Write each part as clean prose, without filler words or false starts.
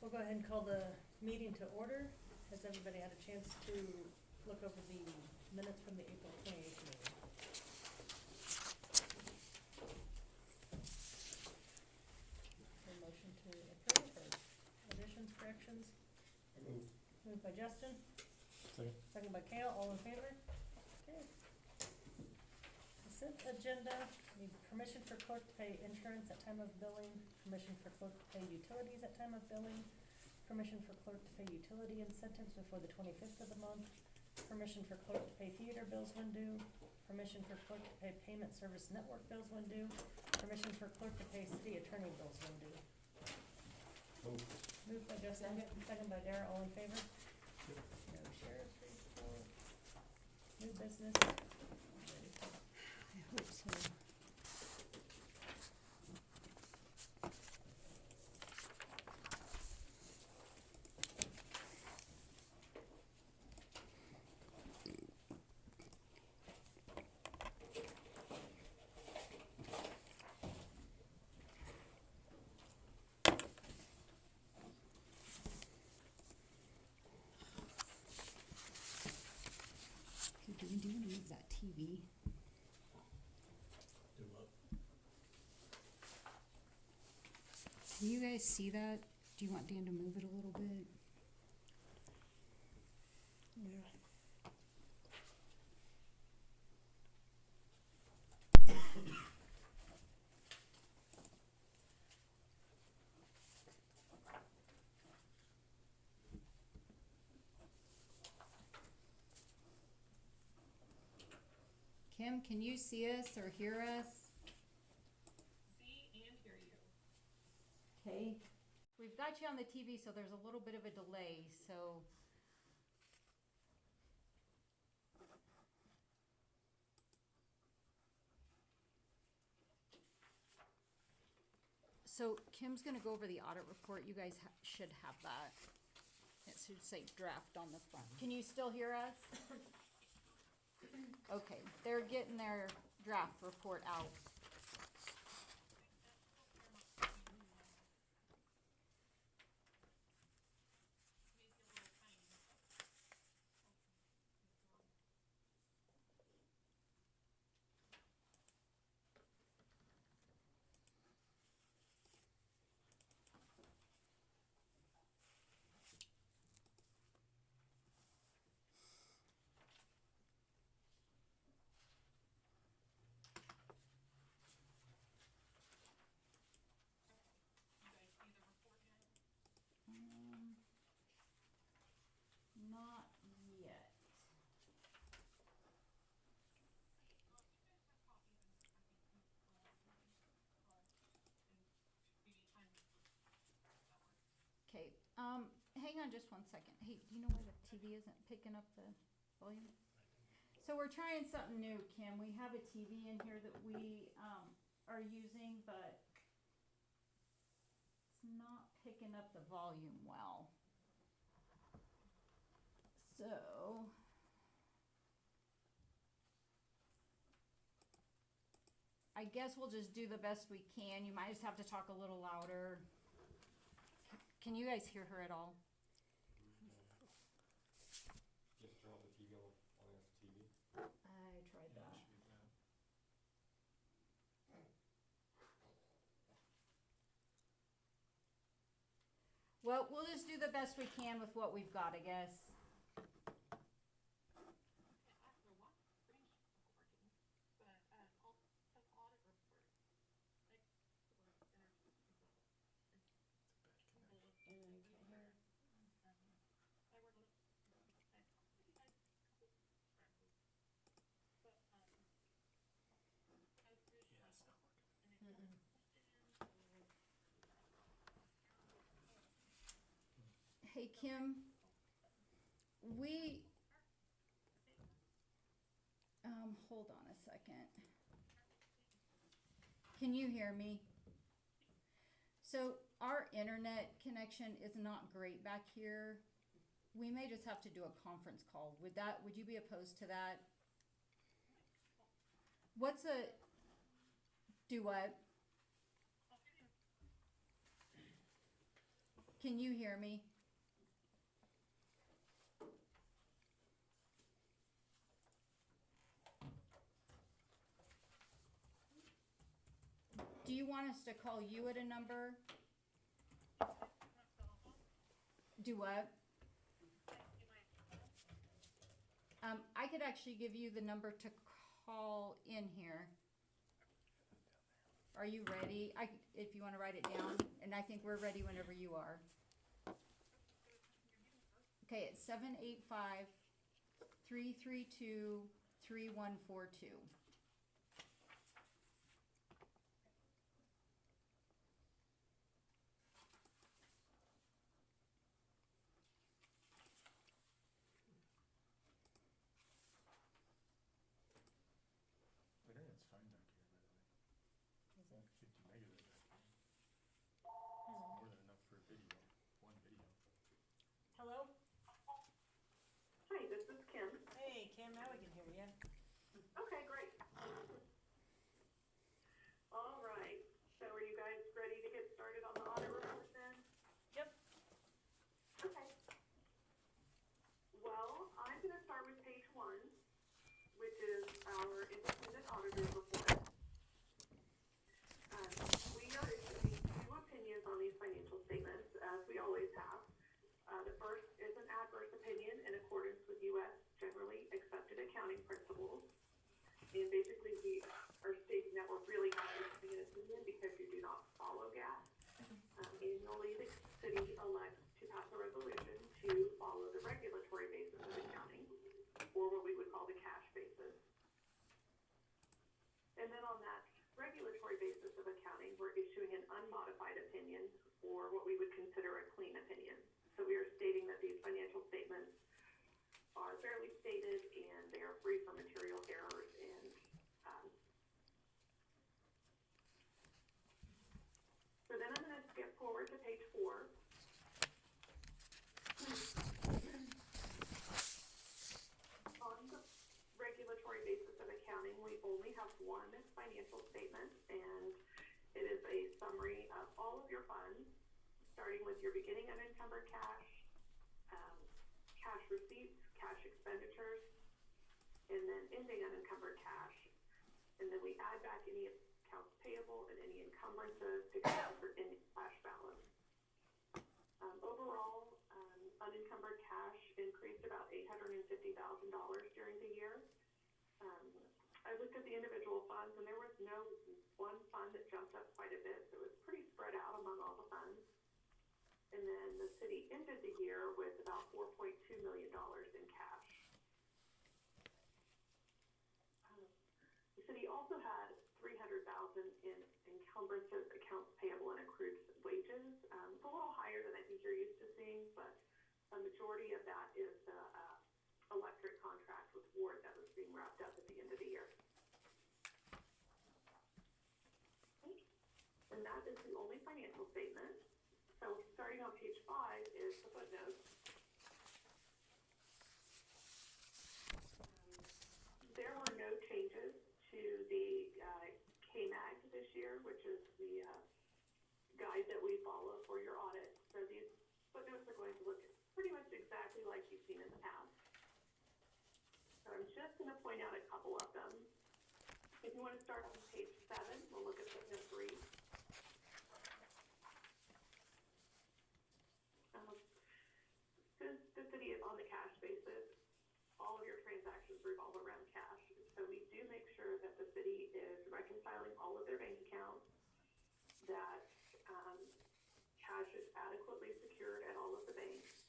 We'll go ahead and call the meeting to order. Has everybody had a chance to look over the minutes from the April 28th meeting? A motion to approve or additions, corrections? Moved by Justin, Second. second by Kale, all in favor? Okay. Consent agenda, need permission for clerk to pay insurance at time of billing, permission for clerk to pay utilities at time of billing, permission for clerk to pay utility incentives before the 25th of the month, permission for clerk to pay theater bills when due, permission for clerk to pay payment service network bills when due, permission for clerk to pay city attorney bills when due. Moved by Justin, second by Dara, all in favor? No sheriff's report. New business. I hope so. Okay, do we want to move that TV? Do what? Can you guys see that? Do you want Dan to move it a little bit? Yeah. Kim, can you see us or hear us? See and hear you. Okay. We've got you on the TV, so there's a little bit of a delay, so. So Kim's gonna go over the audit report. You guys should have that. It should say draft on the front. Can you still hear us? Okay, they're getting their draft report out. You guys see the report yet? Not yet. Okay, hang on just one second. Hey, do you know why the TV isn't picking up the volume? So we're trying something new, Kim. We have a TV in here that we, are using, but it's not picking up the volume well. So. I guess we'll just do the best we can. You might just have to talk a little louder. Can you guys hear her at all? Just turn off the TV on the TV. I tried that. Well, we'll just do the best we can with what we've got, I guess. After what? Pretty much working. But I'll check audit report. Like Hey, Kim, we, hold on a second. Can you hear me? So our internet connection is not great back here. We may just have to do a conference call. Would you be opposed to that? What's a, do what? can you hear me? Do you want us to call you at a number? Do what? I could actually give you the number to call in here. Are you ready? If you want to write it down, and I think we're ready whenever you are. Okay, it's 785-332-3142. Internet's fine back here, by the way. Is it? 50 megabit back here. Hmm. More than enough for video. One video. Hello? Hi, this is Kim. Hey, Kim, now we can hear you. Okay, great. All right, so are you guys ready to get started on the audit report then? Yep. Okay. Well, I'm gonna start with page 1, which is our independent auditor report. We are issuing 2 opinions on these financial statements, as we always have. The first is an adverse opinion in accordance with U.S. generally accepted accounting principles. And basically, we are stating that we're really not issuing an opinion because you do not follow GAAP. Annually, the city elects to pass a resolution to follow the regulatory basis of accounting, or what we would call the cash basis. And then on that regulatory basis of accounting, we're issuing an unmodified opinion, or what we would consider a clean opinion. So we are stating that these financial statements are fairly stated and they are free from material errors and so then I'm going to skip forward to page 4. On the regulatory basis of accounting, we only have one financial statement, and it is a summary of all of your funds, starting with your beginning unencumbered cash, cash receipts, cash expenditures, and then ending unencumbered cash. And then we add back any accounts payable and any encumbrances to account for ending cash balance. Overall, unencumbered cash increased about $850,000 during the year. I looked at the individual funds, and there was no one fund that jumped up quite a bit, so it was pretty spread out among all the funds. And then the city ended the year with about $4.2 million in cash. The city also had $300,000 in encumbrances, accounts payable, and accrued wages. It's a little higher than I think you're used to seeing, but a majority of that is the electric contract with Ward that was being wrapped up at the end of the year. And that is the only financial statement. So starting on page 5 is the footnotes. There were no changes to the KMAG this year, which is the guide that we follow for your audit. So these footnotes are going to look pretty much exactly like you've seen in the past. So I'm just going to point out a couple of them. If you want to start on page 7, we'll look at footnote 3. Since the city is on the cash basis, all of your transactions revolve around cash. So we do make sure that the city is reconciling all of their bank accounts, that cash is adequately secured at all of the banks,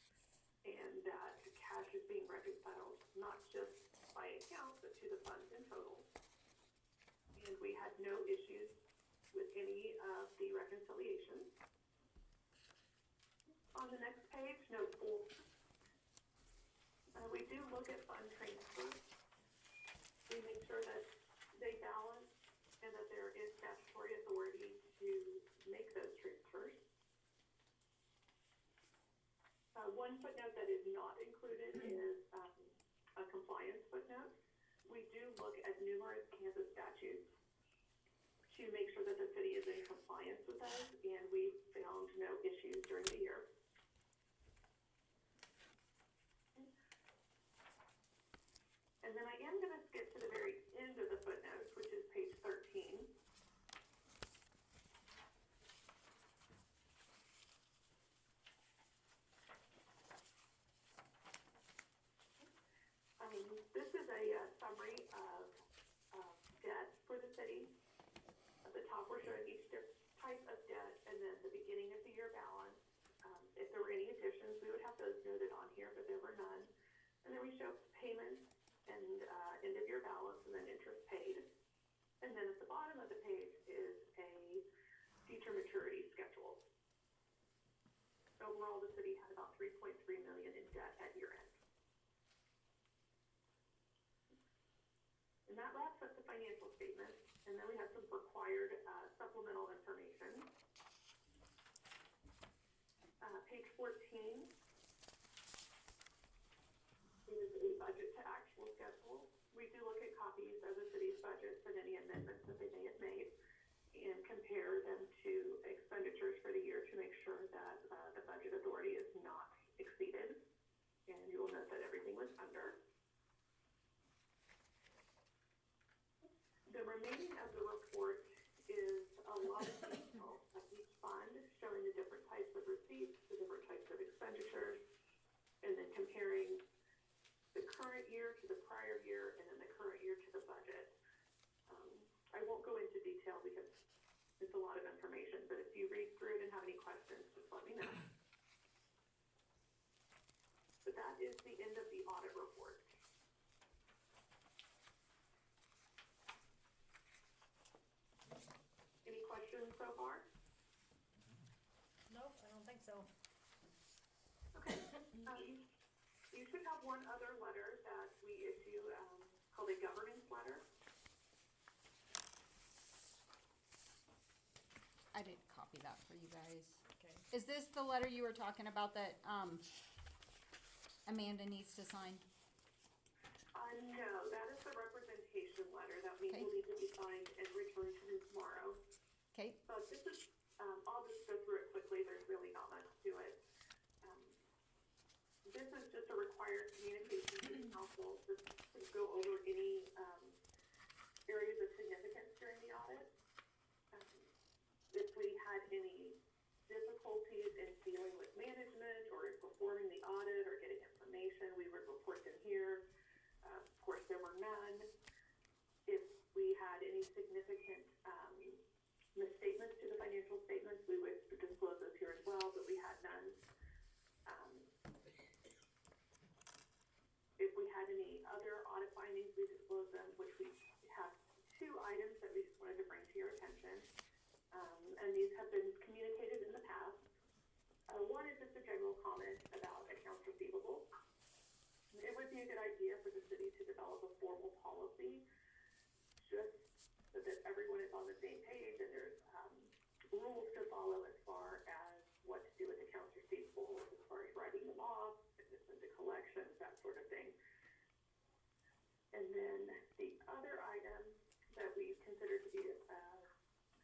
and that cash is being reconciled not just by account, but to the funds in total. And we had no issues with any of the reconciliations. On the next page, note 4. We do look at fund transfers. We make sure that they balance and that there is statutory authority to make those transfers. One footnote that is not included is a compliance footnote. We do look at numerous Kansas statutes to make sure that the city is in compliance with those, and we found no issues during the year. those noted on here, but there were none. And then we show payments and end of year balance and then interest paid. And then at the bottom of the page is a future maturity schedule. Overall, the city had about $3.3 million in debt at year end. And that wraps up the financial statement. And then we have some required supplemental information. Page 14 is a budget to actual schedule. We do look at copies of the city's budgets and any amendments that they may have made and compare them to expenditures for the year to make sure that the budget authority is not exceeded. And you will note that everything was under. The remaining of the report is a lot of detail of each fund, showing the different types of receipts, the different types of expenditures, and then comparing the current year to the prior year and then the current year to the budget. I won't go into detail because it's a lot of information, but if you read through it and have any questions, just let me know. But that is the end of the audit report. Any questions so far? Nope, I don't think so. Okay. You should have one other letter that we issue called a governance letter. I didn't copy that for you guys. Okay. Is this the letter you were talking about that, Amanda needs to sign? No, that is the representation letter that we Okay. will need to be signed and returned to you tomorrow. Okay, So this is, I'll just go through it quickly, there's really not much to it. This is just a required communication to the council to go over any areas of significance during the audit. If we had any difficulties in dealing with management or in performing the audit or getting information, we would report them here. Of course, there were none. If we had any significant misstatements to the financial statements, we would disclose those here as well, but we had none. If we had any other audit findings, we disclosed them, which we have two items that we just wanted to bring to your attention. And these have been communicated in the past. One is just a general comment about accounts receivable. It would be a good idea for the city to develop a formal policy just so that everyone is on the same page and there's rules to follow as far as what to do with accounts receivable, as far as writing them off, into collections, that sort of thing. And then the other item that we consider to be a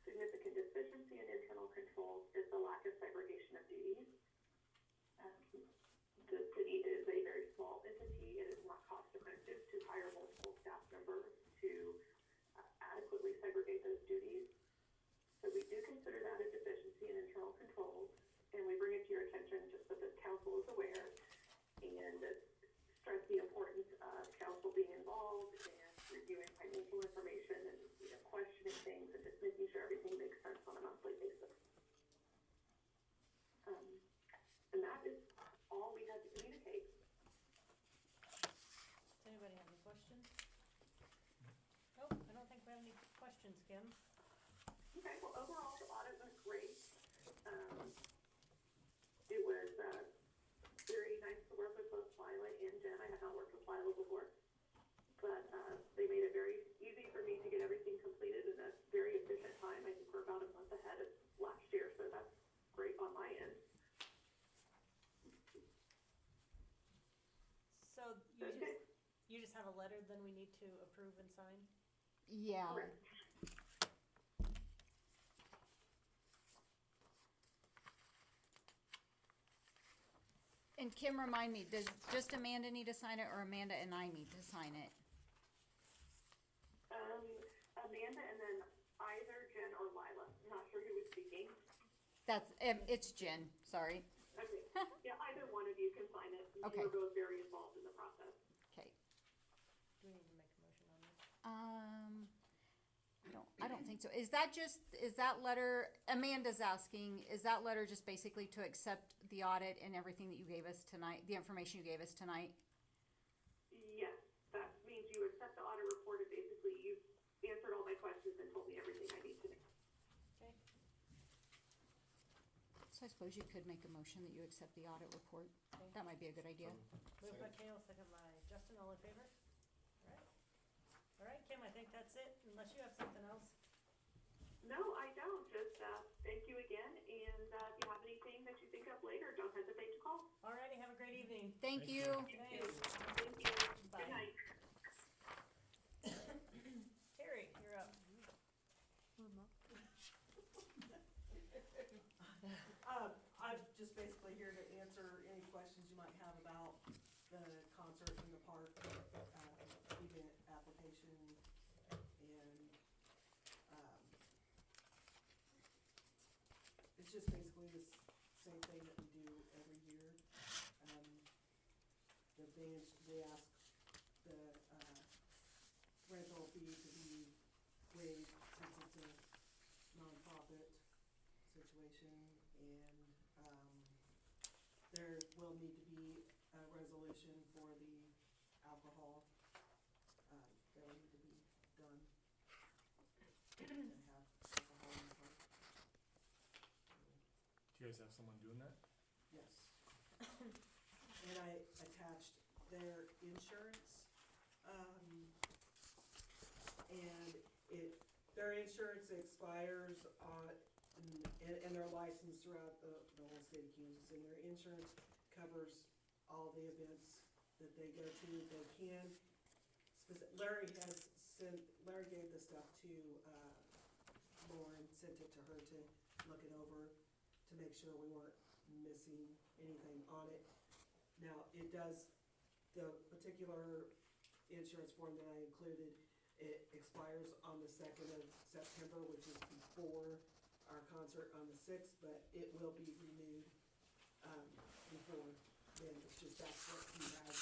significant deficiency in internal controls is the lack of segregation of duties. The city is a very small entity. It is not cost effective to hire multiple staff members to adequately segregate those duties. So we do consider that a deficiency in internal controls, and we bring it to your attention just so that council is aware and stress the importance of council being involved and reviewing financial information and questioning things and just making sure everything makes sense on a monthly basis. And that is all we had to communicate. Does anybody have any questions? Nope, I don't think we have any questions, Kim. Okay, well, overall, the audit went great. It was very nice to work with both Lila and Jen. I had not worked with Lila before, but they made it very easy for me to get everything completed in a very efficient time. I think we're about a month ahead of last year, so that's great on my end. So you just have a letter then we need to approve and sign? yeah. Correct. And Kim, remind me, does just Amanda need to sign it or Amanda and I need to sign it? Amanda and then either Jen or Lila. I'm not sure who was speaking. That's, it's Jen, sorry. Okay. Yeah, either one of you can sign it. Okay. You were both very involved in the process. Okay. Do we need to make a motion on this? I don't I don't think so. Is that letter, Amanda's asking, is that letter just basically to accept the audit and everything that you gave us tonight, the information you gave us tonight? Yes, that means you accept the audit report and basically you've answered all my questions and told me everything I need to know. Okay, So I suppose you could make a motion that you accept the audit report. Okay. That might be a good idea. moved by Kale, second by Justin, all in favor? All right, Kim, I think that's it, unless you have something else. No, I don't. Just thank you again, and if you have anything that you think of later, don't hesitate to call. All righty, have a great evening. Thank you. Thanks. Thank you. Bye. Good night. Terry, you're up. I'm just basically here to answer any questions you might have about the concert in the park, event application, and, it's just basically the same thing that we do every year. The band, they ask the, rental fee to be waived since it's a nonprofit situation, and, there will need to be a resolution for the alcohol, that will need to be done to have alcohol in the park. Do you guys have someone doing that? Yes. And I attached their insurance, and their insurance expires on, and they're licensed throughout the whole state of Kansas, and their insurance covers all the events that they go to. They can, Larry gave the stuff to, Lauren, sent it to her to look it over, to make sure we weren't missing anything on it. Now, it does, the particular insurance form that I included, it expires on the 2nd of September, which is before our concert on the 6th, but it will be renewed, before then. It's just that's what he has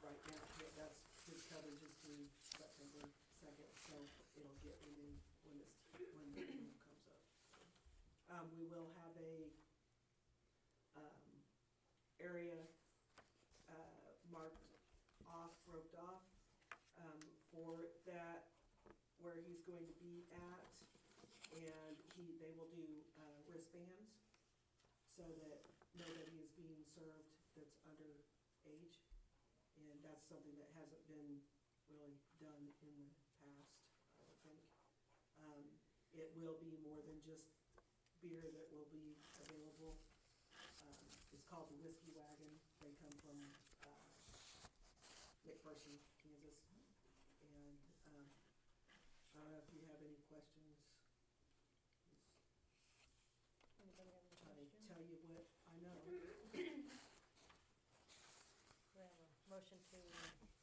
right now. That's his coverage is through September 2nd, so it'll get renewed when the renewal comes up. We will have a, area, roped off, for that, where he's going to be at, and they will do, wristbands, so that nobody is being served that's under age, and that's something that hasn't been really done in the past, I don't think. It will be more than just beer that will be available. It's called the Whiskey Wagon. They come from, McPherson, Kansas, and, I don't know if you have any questions. Anybody have any Try to questions? tell you what I know. We have a motion to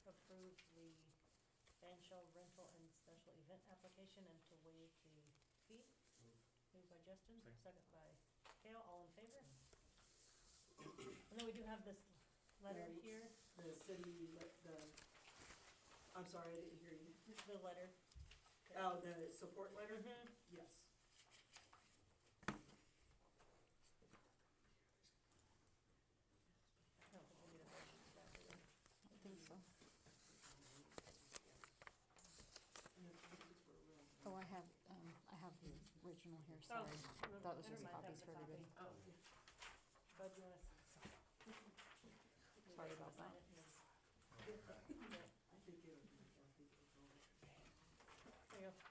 approve the band shell rental and special event application and to waive the fee. Moved by Justin, second by Kale, all in favor? And then we do have this letter Right. here, The city, I'm sorry, I didn't hear you. the letter. Oh, the support letter? Mhm. Yes. I don't think we need a motion for that, do we? I think so. And the copies were real. Oh, I have the original here, Oh, sorry. That was never just mind, copies that's for a copy. everybody. Oh, Bud, you wanna Sorry about that. I think it'll be, There you go.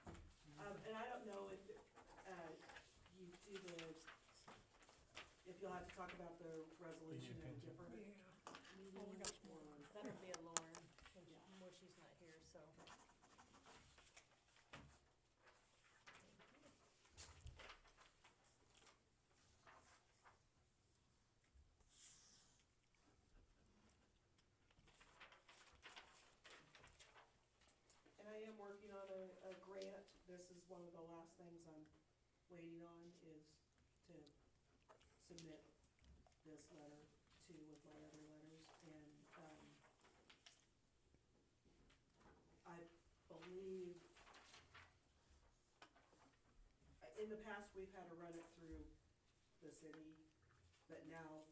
and I don't know if, you do if you'll have to talk about the resolution in a different meeting, Oh, no. or. That'll be a Lauren, where she's not here, so. And I am working on a grant. This is one of the last things I'm waiting on, is to submit this letter to with my other letters, and, I believe in the past, we've had to run it through the city, but now,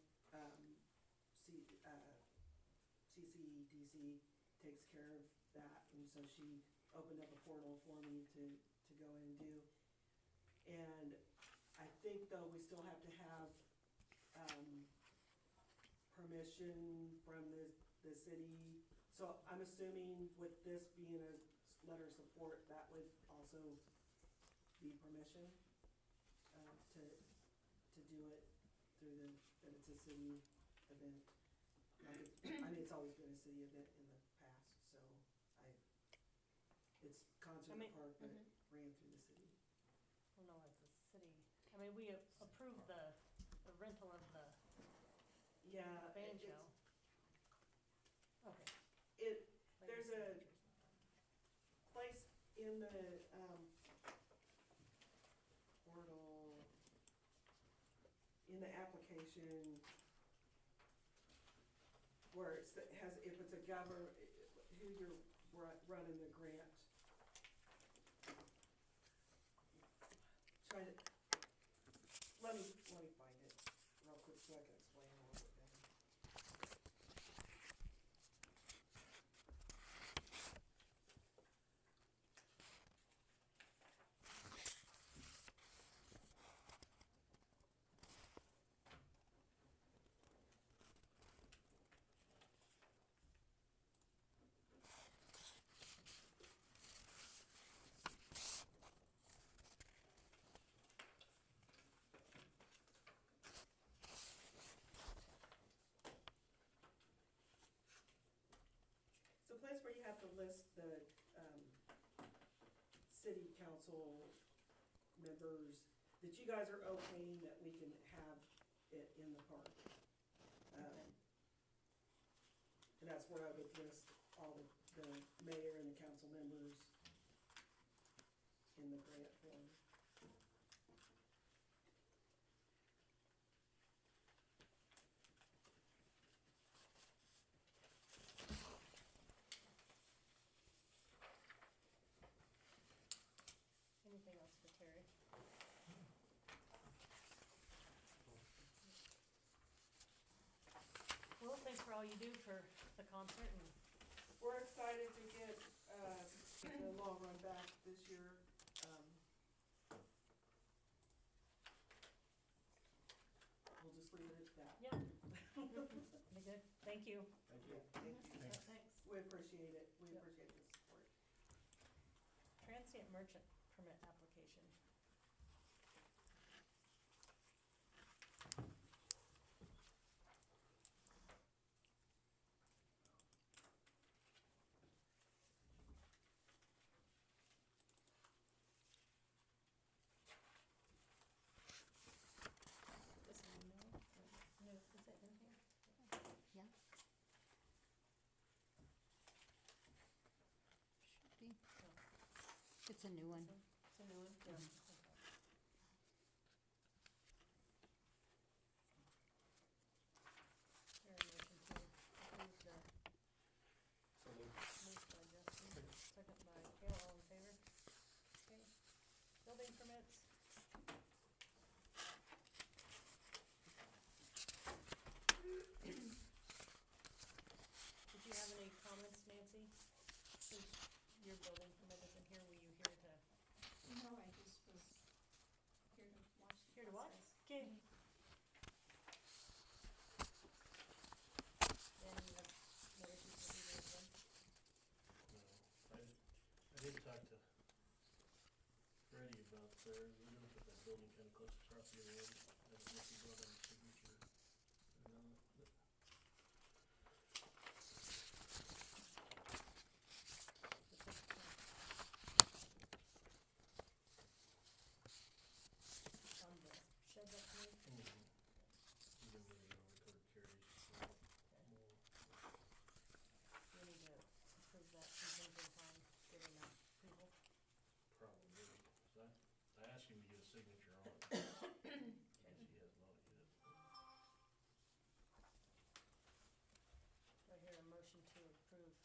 CCDC takes care of that, and so she opened up a portal for me to go in and do. And I think though, we still have to have, permission from the city. So I'm assuming with this being a letter of support, that would also be permission, to do it through that it's a city event. I mean, it's always been a city event in the past, so it's concert park, but mhm. ran through the city. Well, no, it's a city, I mean, we approved the rental of the Yeah, banjo. Okay. it, Maybe there's a signatures. place in the, portal, in the application, where it has, if it's a who you're running the grant. Try to, let me find it real quick so I can explain a little bit better. It's a place where you have to list the, city council members that you guys are okaying that we can have it in the park. And that's where I would list all the mayor and the council members in the grant form. Anything else for Terry? Well, thanks for all you do for the concert, and We're excited to get, the long run back this year. We'll just leave it at that. yeah. Be good, thank you. Thank Yeah, thank you. Thanks. Thanks. We appreciate it. We Yep. appreciate the support. Transient merchant permit application. This is new, no, is it in here? Yeah. Should be. It's a new one. It's a new one? Yeah. Okay. Here, a motion to approve the So moved. moved by Justin, second by Kale, all in favor? Okay. Building permits. Did you have any comments, Nancy? Since your building permit isn't here, were you here to, No, I just was here to watch the here to watch? process. Okay. And you have no issues with either of them? No, I did talk to Freddie about there, we're gonna put that building kinda close to property line, I don't know if you got any signature or not, but. On the shed that's moved? You're gonna get it over toward Carrie's, so more. We need to approve that contingent on giving that approval. Probably, so I asked him to get a signature on it. I guess he has not yet. Do I hear a motion to approve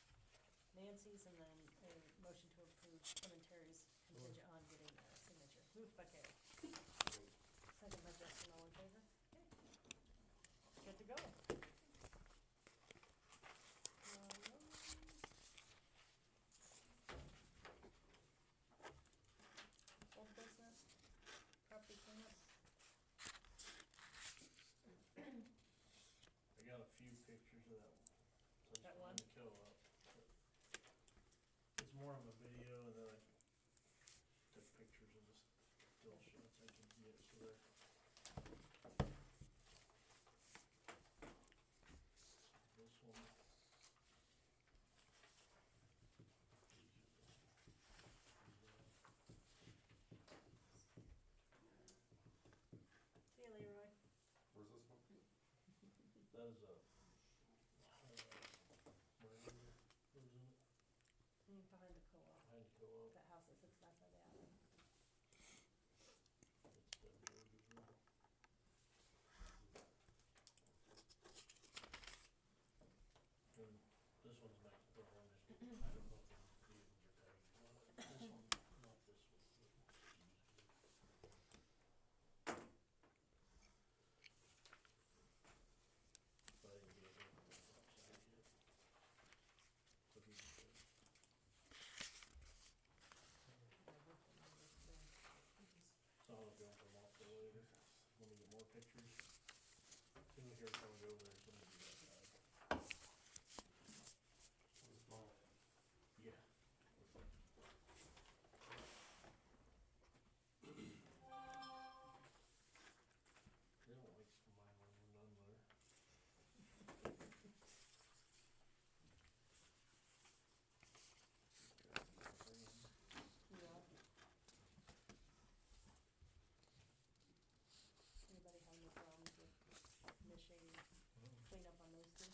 Nancy's and then a motion to approve Tim and Terry's contingent on getting a signature? Moved by Kale, Second by Justin, all in favor? Good to go. Old business, property cleanup. I got a few pictures of that place That behind one? the co-op. It's more of a video, and then I took pictures of the still shots I could get, so they're. This one. See you, Leroy. Where's this one? That is a, where is it? Behind the co-op, Behind the co-op. that house that sits back by the alley. It's the George's room. And this one's back to the one, I don't know if the vehicles are tagged. This one, not this one. But I didn't get it on the outside yet. So he just said, so I'll go from off the later, when we get more pictures. Soon as here's gonna go over there, soon as we get that. Where's mine? Yeah. They don't like smiling when we're done there. Yeah. Anybody have any problems with initiating cleanup on those two?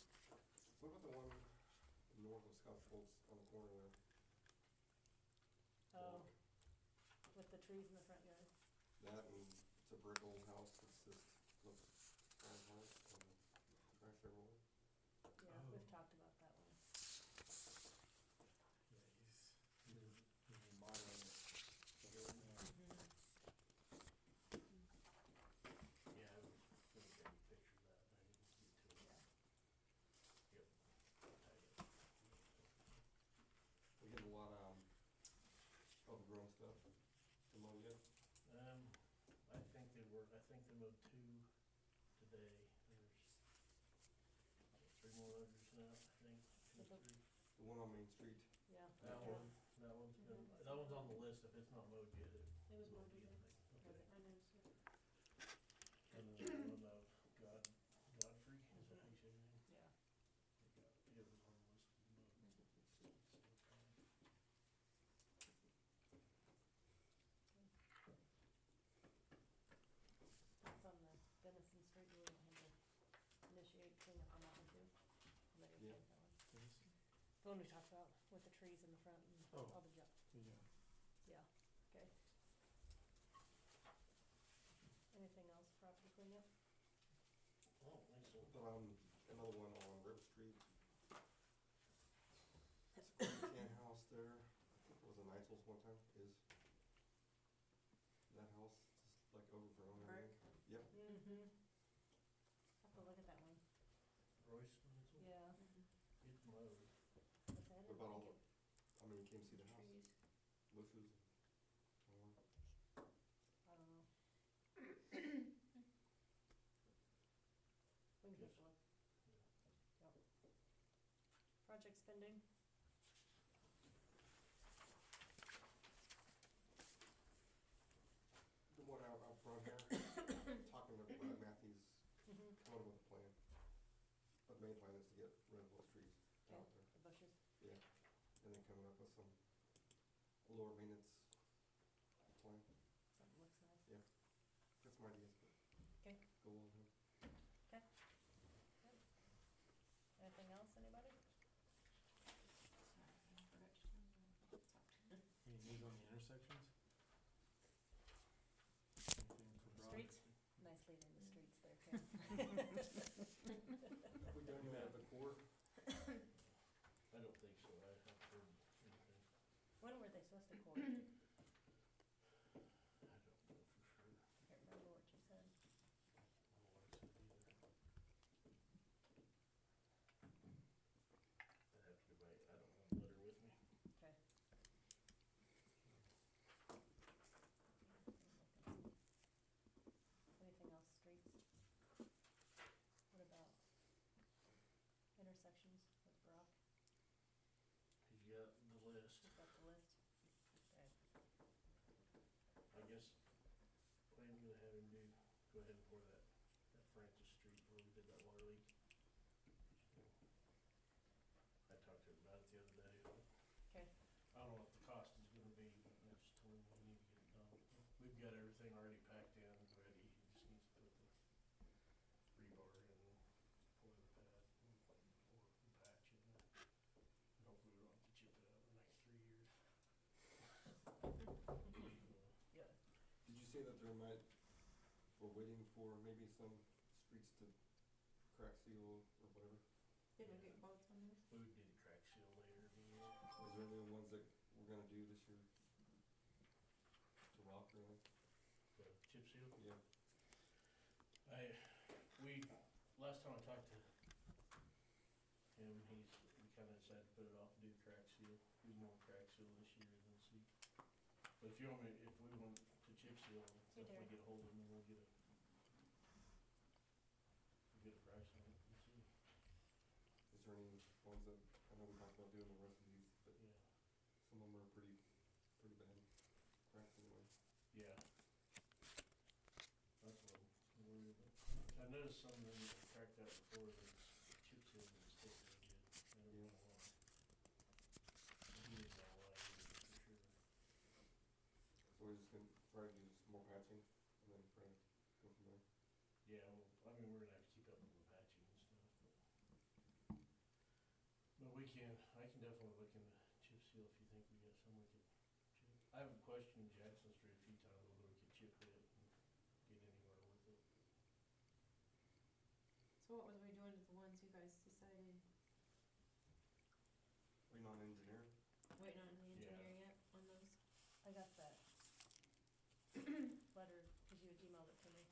What about the one north of Scott Schultz on the corner there? Oh, with the trees in the front yard? That and it's a brick old house, it's just, looks all nice, and trash everywhere. Yeah, we've talked about that one. He's modeling it. Yeah, I was gonna get a picture of that, but I didn't get to it. Yep. Tag it. We get a lot of, overgrown stuff, come on yet? I think they were, I think they mowed 2 today, there's 3 more others now, I think, 2 or 3. The one on Main Street, Yeah. That one, that one's been, that one's on the list, if it's not mowed yet, it It was will mowed be in today. the, okay. I noticed it. And then the one of Godfrey, is that how you say his name? Yeah. It was on the list to be mowed. That's on the Denison Street, we want him to initiate cleanup on that one too. Is that Yeah. okay, that one? The one we talked about with the trees in the front and Oh. all the junk, Yeah. yeah, okay. Anything else, property cleanup? I don't think so. but another one on Rip Street. Tan house there, I think it was a Night's one time, is that house, just like overgrown and Park? everything. Yep, Mm-hmm. Have to look at that one, Royce, Menzel? yeah. It's mowed. What's that? what about all the, I mean, you came to see the house, Trees. bushes, all that. I don't know. We can take a look. Yep. Project spending? The one out front here, talking to Brad Matthews, Mm-hmm. coming up with a plan. But the main plan is to get rid of those trees out there, The bushes? yeah, and then coming up with some lower maintenance plan. Something looks nice. Yeah. Got some ideas, but Okay. go on him. Anything else, anybody? Any news on the intersections? Anything for Brock? Streets? Nice lead in the streets there, Ken. Have we done that before? I don't think so, I haven't heard anything. When were they supposed to core? I don't know for sure. go ahead and pour that Francis Street where we did that water leak. I talked to him about it the other day, but Okay. I don't know what the cost is gonna be, but I just told him we need to get it done. We've got everything already packed in, ready, he just needs to put the rebar in, pour the pad, and pour the patch in there. And hopefully we don't have to chip it out in the next 3 years. Yeah. Did you say that there might, we're waiting for maybe some streets to crack seal or whatever? Did we get quotes on this? We would need a crack seal later in the year. Is there any ones that we're gonna do this year? To rock or anything? The chip seal? Yeah. Last time I talked to him, we kinda decided to put it off and do crack seal, do more crack seal this year and then see. But if we want to chip seal, Hey, definitely Derek. get a hold of him and we'll get a price on it and see, Is there any ones that, I know we talked about doing the rest of these, but yeah, some of them are pretty bad cracks anyway. yeah. That's what I'm worried about. I noticed some of them that cracked out before, the chip seal didn't stick very good, I don't know why. And he didn't know why either, for sure. So we're just gonna try to do some more patching and then try to go from there. Yeah, well, I mean, we're gonna have to keep up with the patching and stuff, but I can definitely look into chip seal if you think we got some we could chip. I have questioned Jackson Street a few times whether we could chip it and get anywhere with it. So what was we doing to the ones you guys decided, Waiting on engineer? waiting on the Yeah. engineer yet on those? I got that letter, cause you had emailed it to me,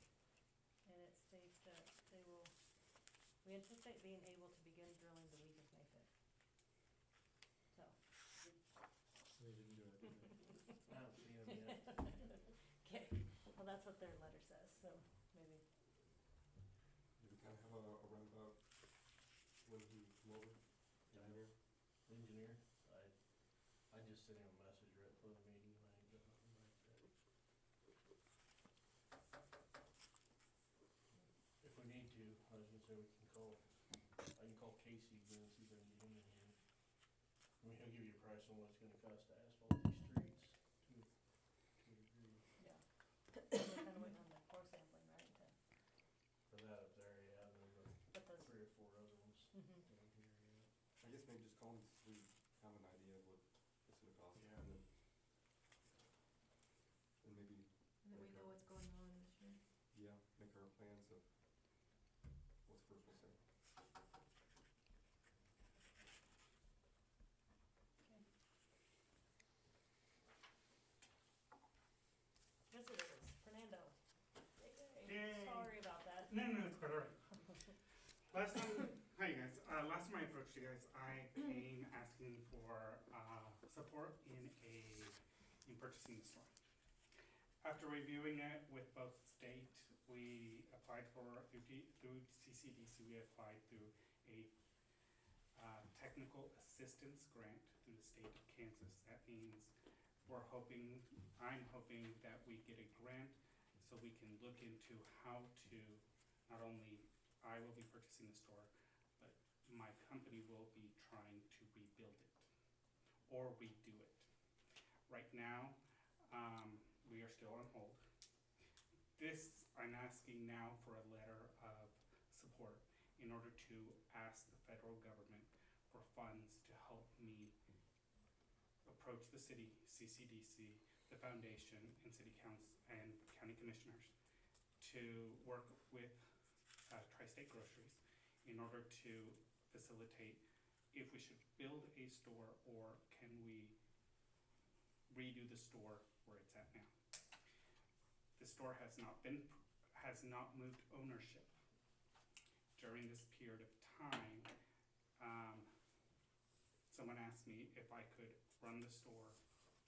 and it states that we anticipate being able to begin drilling the week of May 5th. So. They didn't do it. did they? I haven't seen them yet. Okay, well, that's what their letter says, so maybe, Do we kinda have a roundabout when he come over, engineer? Engineer, I just sent him a message right before the meeting and I ain't got nothing back yet. If we need to, I was gonna say I can call Casey again and see if I can get him in here. I mean, he'll give you a price on what it's gonna cost to asphalt these streets to a degree. yeah. We're kinda waiting on the core sampling, right, For that up there, yeah, and then but the those, 3 or 4 other ones mhm. down here, yeah. I guess maybe just call him so we have an idea of what it's gonna cost. Yeah. And then maybe, And then we know what's going on this year. yeah, make our plans of what's first we'll say. Okay. Visitors, Fernando. Yay. Sorry about that. No, it's quite alright. Last time, hi you guys. Last time I approached you guys, I came asking for support in purchasing the store. After reviewing it with both state, we applied for through CCDC. We applied through a technical assistance grant through the state of Kansas. That means I'm hoping that we get a grant so we can look into how to, not only I will be purchasing the store, but my company will be trying to rebuild it or redo it. Right now, we are still on hold. This, I'm asking now for a letter of support in order to ask the federal government for funds to help me approach the city, CCDC, the foundation, and city council and county commissioners to work with Tri-State Groceries in order to facilitate if we should build a store or can we redo the store where it's at now. The store has not moved ownership. During this period of time, someone asked me if I could run the store,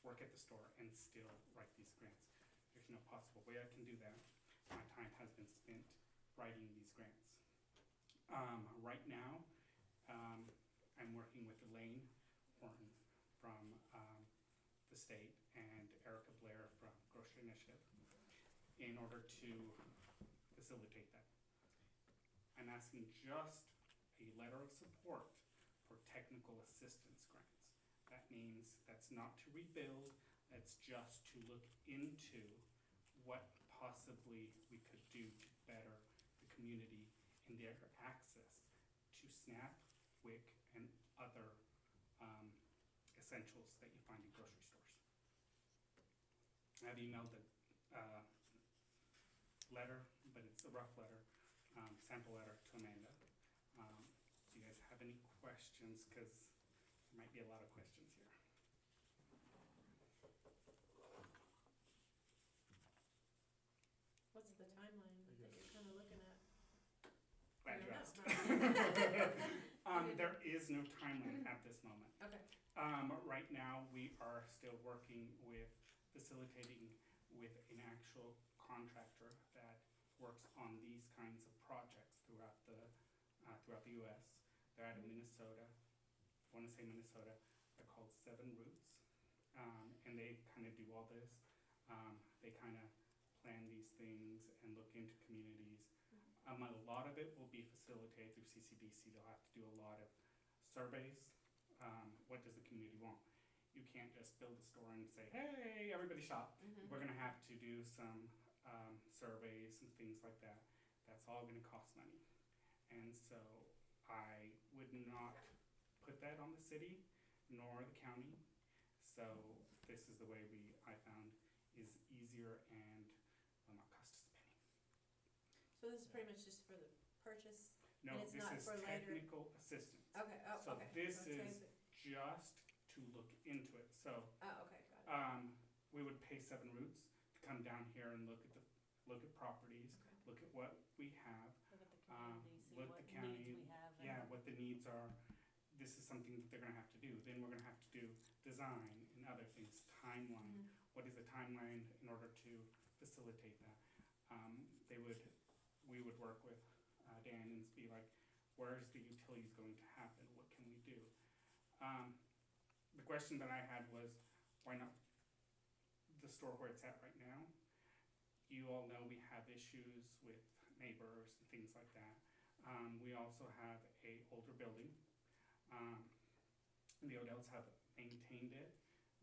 work at the store, and still write these grants. There's no possible way I can do that. My time has been spent writing these grants. Right now, I'm working with Elaine Horton from the state and Erica Blair from Grocery Initiative in order to facilitate that. I'm asking just a letter of support for technical assistance grants. That means that's not to rebuild, that's just to look into what possibly we could do to better the community and their access to SNAP, WIC, and other essentials that you find in grocery stores. I've emailed the letter, but it's a rough letter, sample letter to Amanda. Do you guys have any questions? Because there might be a lot of questions here. What's the timeline that you're kind of looking at? Glad you I don't asked. know. There is no timeline at this moment. Okay. Right now, we are still working with facilitating with an actual contractor that works on these kinds of projects throughout the U.S. They're out of Minnesota. I want to say Minnesota. They're called Seven Roots, and they kind of do all this. They kind of plan these things and look into communities. A lot of it will be facilitated through CCBC. They'll have to do a lot of surveys. What does the community want? You can't just build a store and say, hey, everybody shop. We're going to have to do some surveys and things like that. That's all going to cost money. And so I would not put that on the city nor the county. So this is the way I found is easier and will not cost us a penny. So this is pretty much just for the purchase? No, And it's this not is for later- technical assistance. Okay, oh, So okay. this So it's is just to look into it. So Oh, okay, got it. we would pay Seven Roots to come down here and look at properties, Okay. look at what we have, Look at the community, see look what the county, needs we have. and- yeah, what the needs are. This is something that they're gonna have to do. Then we're gonna have to do design and other things, timeline. What is the timeline in order to facilitate that? We would work with Dan and be like, where's the utilities going to happen? What can we do? The question that I had was, why not the store where it's at right now? You all know we have issues with neighbors and things like that. We also have a older building. The Odells have maintained it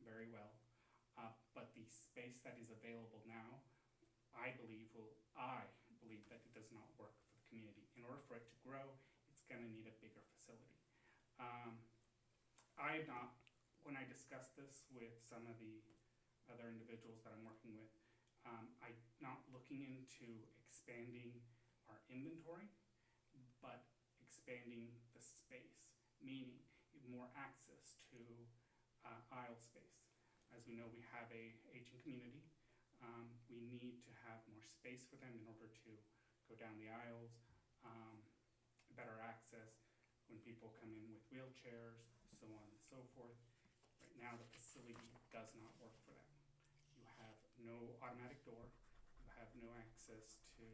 very well, but the space that is available now, I believe that it does not work for the community. In order for it to grow, it's gonna need a bigger facility. When I discussed this with some of the other individuals that I'm working with, I'm not looking into expanding our inventory, but expanding the space, meaning more access to aisle space. As we know, we have a aging community. We need to have more space for them in order to go down the aisles, better access when people come in with wheelchairs, so on and so forth. Right now, the facility does not work for that. You have no automatic door. You have no access to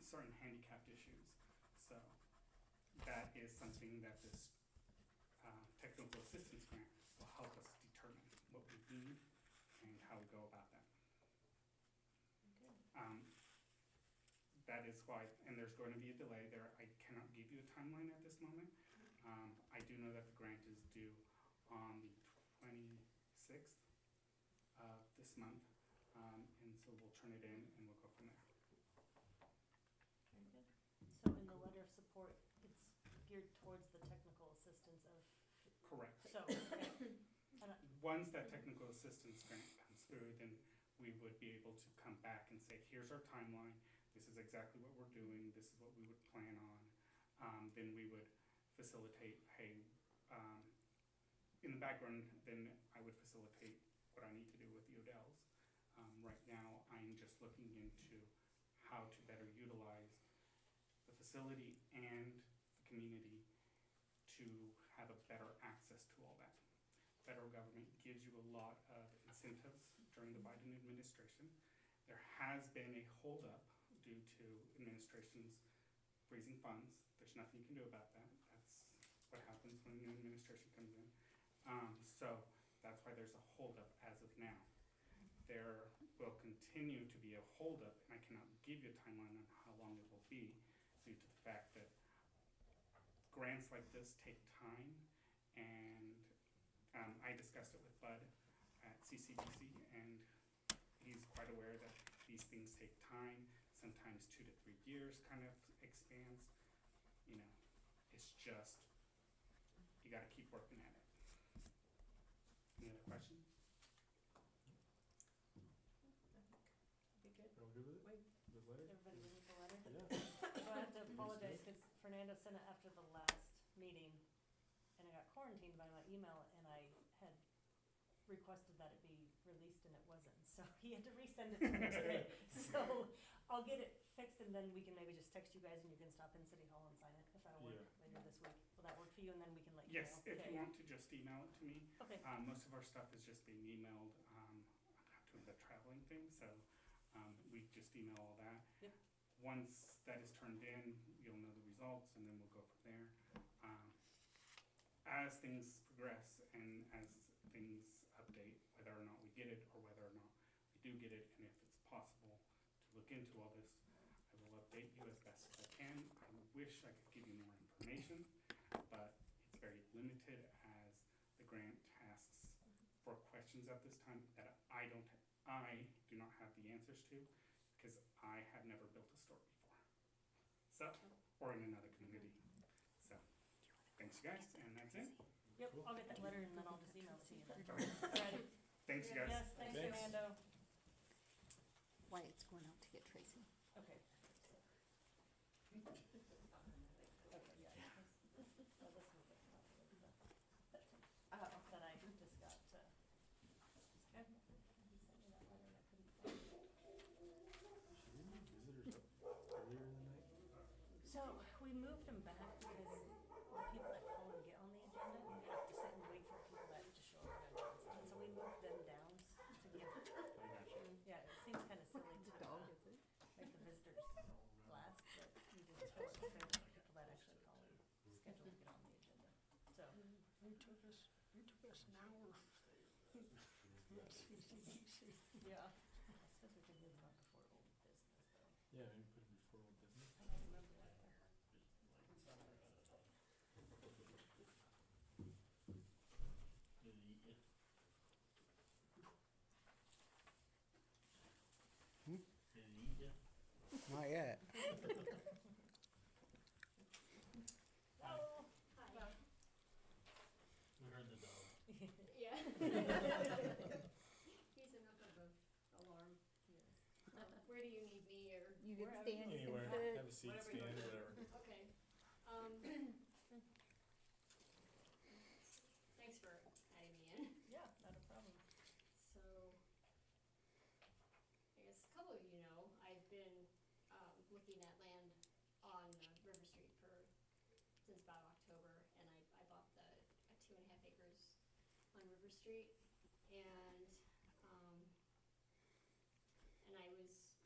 certain handicapped issues. So that is something that this technical assistance grant will help us determine what we need and how we go about that. That is why, and there's going to be a delay there. I cannot give you a timeline at this moment. I do know that the grant is due on the 26th of this month, and so we'll turn it in and we'll go from there. Very good. So in the letter of support, it's geared towards the technical assistance of, Correct. so, okay. Once that technical assistance grant comes through, then we would be able to come back and say, here's our timeline, this is exactly what we're doing, this is what we would plan on. Then we would facilitate, in the background, then I would facilitate what I need to do with the Odells. Right now, I'm just looking into how to better utilize the facility and the community to have a better access to all that. Federal government gives you a lot of incentives during the Biden administration. There has been a holdup due to administration's freezing funds. There's nothing you can do about that. That's what happens when a new administration comes in. So that's why there's a holdup as of now. There will continue to be a holdup, and I cannot give you a timeline on how long it will be due to the fact that grants like this take time, and I discussed it with Bud at CCDC, and he's quite aware that these things take time, sometimes 2 to 3 years kind of expands. You know, it's just, you gotta keep working at it. Any other questions? Be good. Are we good with it? Wait, The letter? everybody good with the letter? Yeah. So I have to apologize, cause Fernando sent it after the last meeting, and I got quarantined by my email, and I had requested that it be released and it wasn't, so he had to resend it to me today. So I'll get it fixed, and then we can maybe just text you guys, and you can stop in City Hall and sign it if that'll work Yeah. later this week. Will that work for you, and then we can let you know? Yes, if you want to just email it to me. Okay, Most of our stuff is just being emailed, I'm doing the traveling thing, so, we just email all that. Yep. Once that is turned in, you'll know the results, and then we'll go from there. As things progress and as things update, whether or not we get it or whether or not we do get it, and if it's possible to look into all this, I will update you as best as I can. I wish I could give you more information, but it's very limited as the grant asks for questions at this time that I do not have the answers to, because I have never built a store before. So, or in another community. So, thanks you guys, and that's it. yep, I'll get that letter, and then I'll just email it to you then. Alrighty. Thanks you guys. Yes, thanks, Thanks. Fernando. Wyatt's going out to get Tracy. Okay. Okay, yeah. Oh, this was the copy of that I just got, okay. He sent me that letter, and I couldn't find it. Should we move visitors up earlier in the night? So, we moved them back because the people that call and get on the agenda have to sit and wait for people that just show up at our announcement, so we moved them down to give, I gotcha. yeah, it seems kinda silly to, Dog, is it? make the visitors last, but we just felt it fair to the people that actually call and schedule to get on the agenda, so. It took us an hour. Yeah. I suppose we could move them up before old business though. Yeah, maybe put it before old business. I don't remember that though. Did he eat ya? Did he eat ya? Not yet. Oh, We heard the dog. Yeah. He's enough of a alarm. Where do you need me, or, You can Wherever stand, you can Anywhere, sit. have a seat, Whatever you stand, want. whatever. okay, thanks for adding me in. yeah, not a problem. So, I guess a couple of you know, I've been, looking at land on, River Street since about October, and I bought a 2.5 acres on River Street, and,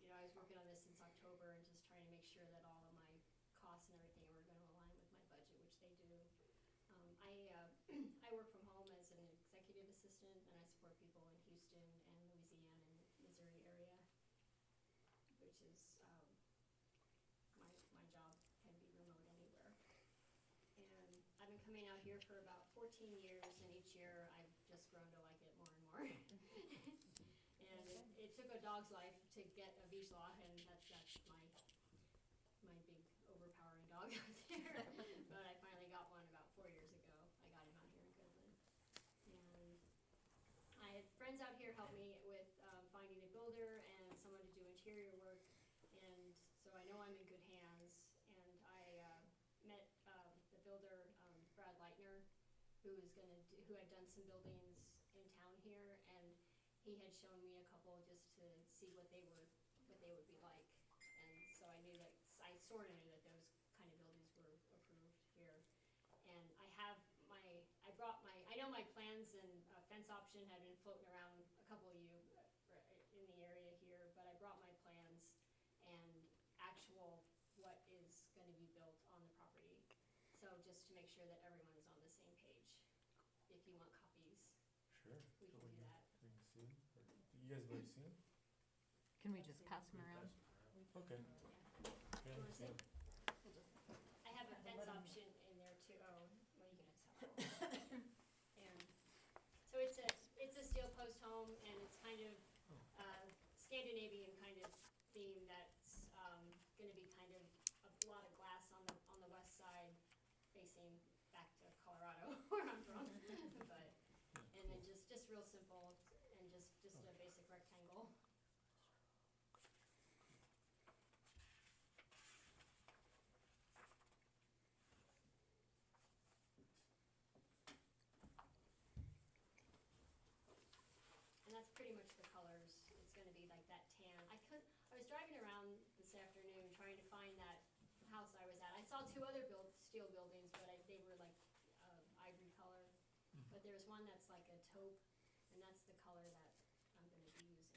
I was working on this since October and just trying to make sure that all of my costs and everything were gonna align with my budget, which they do. I work from home as an executive assistant, and I support people in Houston and Louisiana and Missouri area, which is, my job can be remote anywhere. And I've been coming out here for about 14 years, and each year I've just grown to like it more and more. And it took a dog's life to get a Vizsla, and that's my big overpowering dog out there. But I finally got one about 4 years ago. I got him out here in Goodland. And I had friends out here help me with finding a builder and someone to do interior work. And so I know I'm in good hands. And I met the builder, Brad Leitner, who had done some buildings in town here, and he had shown me a couple just to see what they would be like. And so I knew that, I sort of knew that those kind of buildings were approved here. And I know my plans and fence option had been floating around a couple of you in the area here, but I brought my plans and actual what is gonna be built on the property. So just to make sure that everyone is on the same page. If you want copies, Sure. we can do that. We can see 'em. Or- You guys have already seen 'em? Can we just pass them around? Okay. You wanna see? I have a fence option in there too. Oh, well, you can accept it. And so it's a steel post home, and it's kind of Scandinavian kind of theme that's gonna be kind of a lot of glass on the west side facing back to Colorado where I'm from. But and then just real simple and just a basic rectangle. And that's pretty much the colors. It's gonna be like that tan. I was driving around this afternoon trying to find that house I was at. I saw two other steel buildings, but they were like ivory color. But there's one that's like a taupe, and that's the color that I'm gonna be using.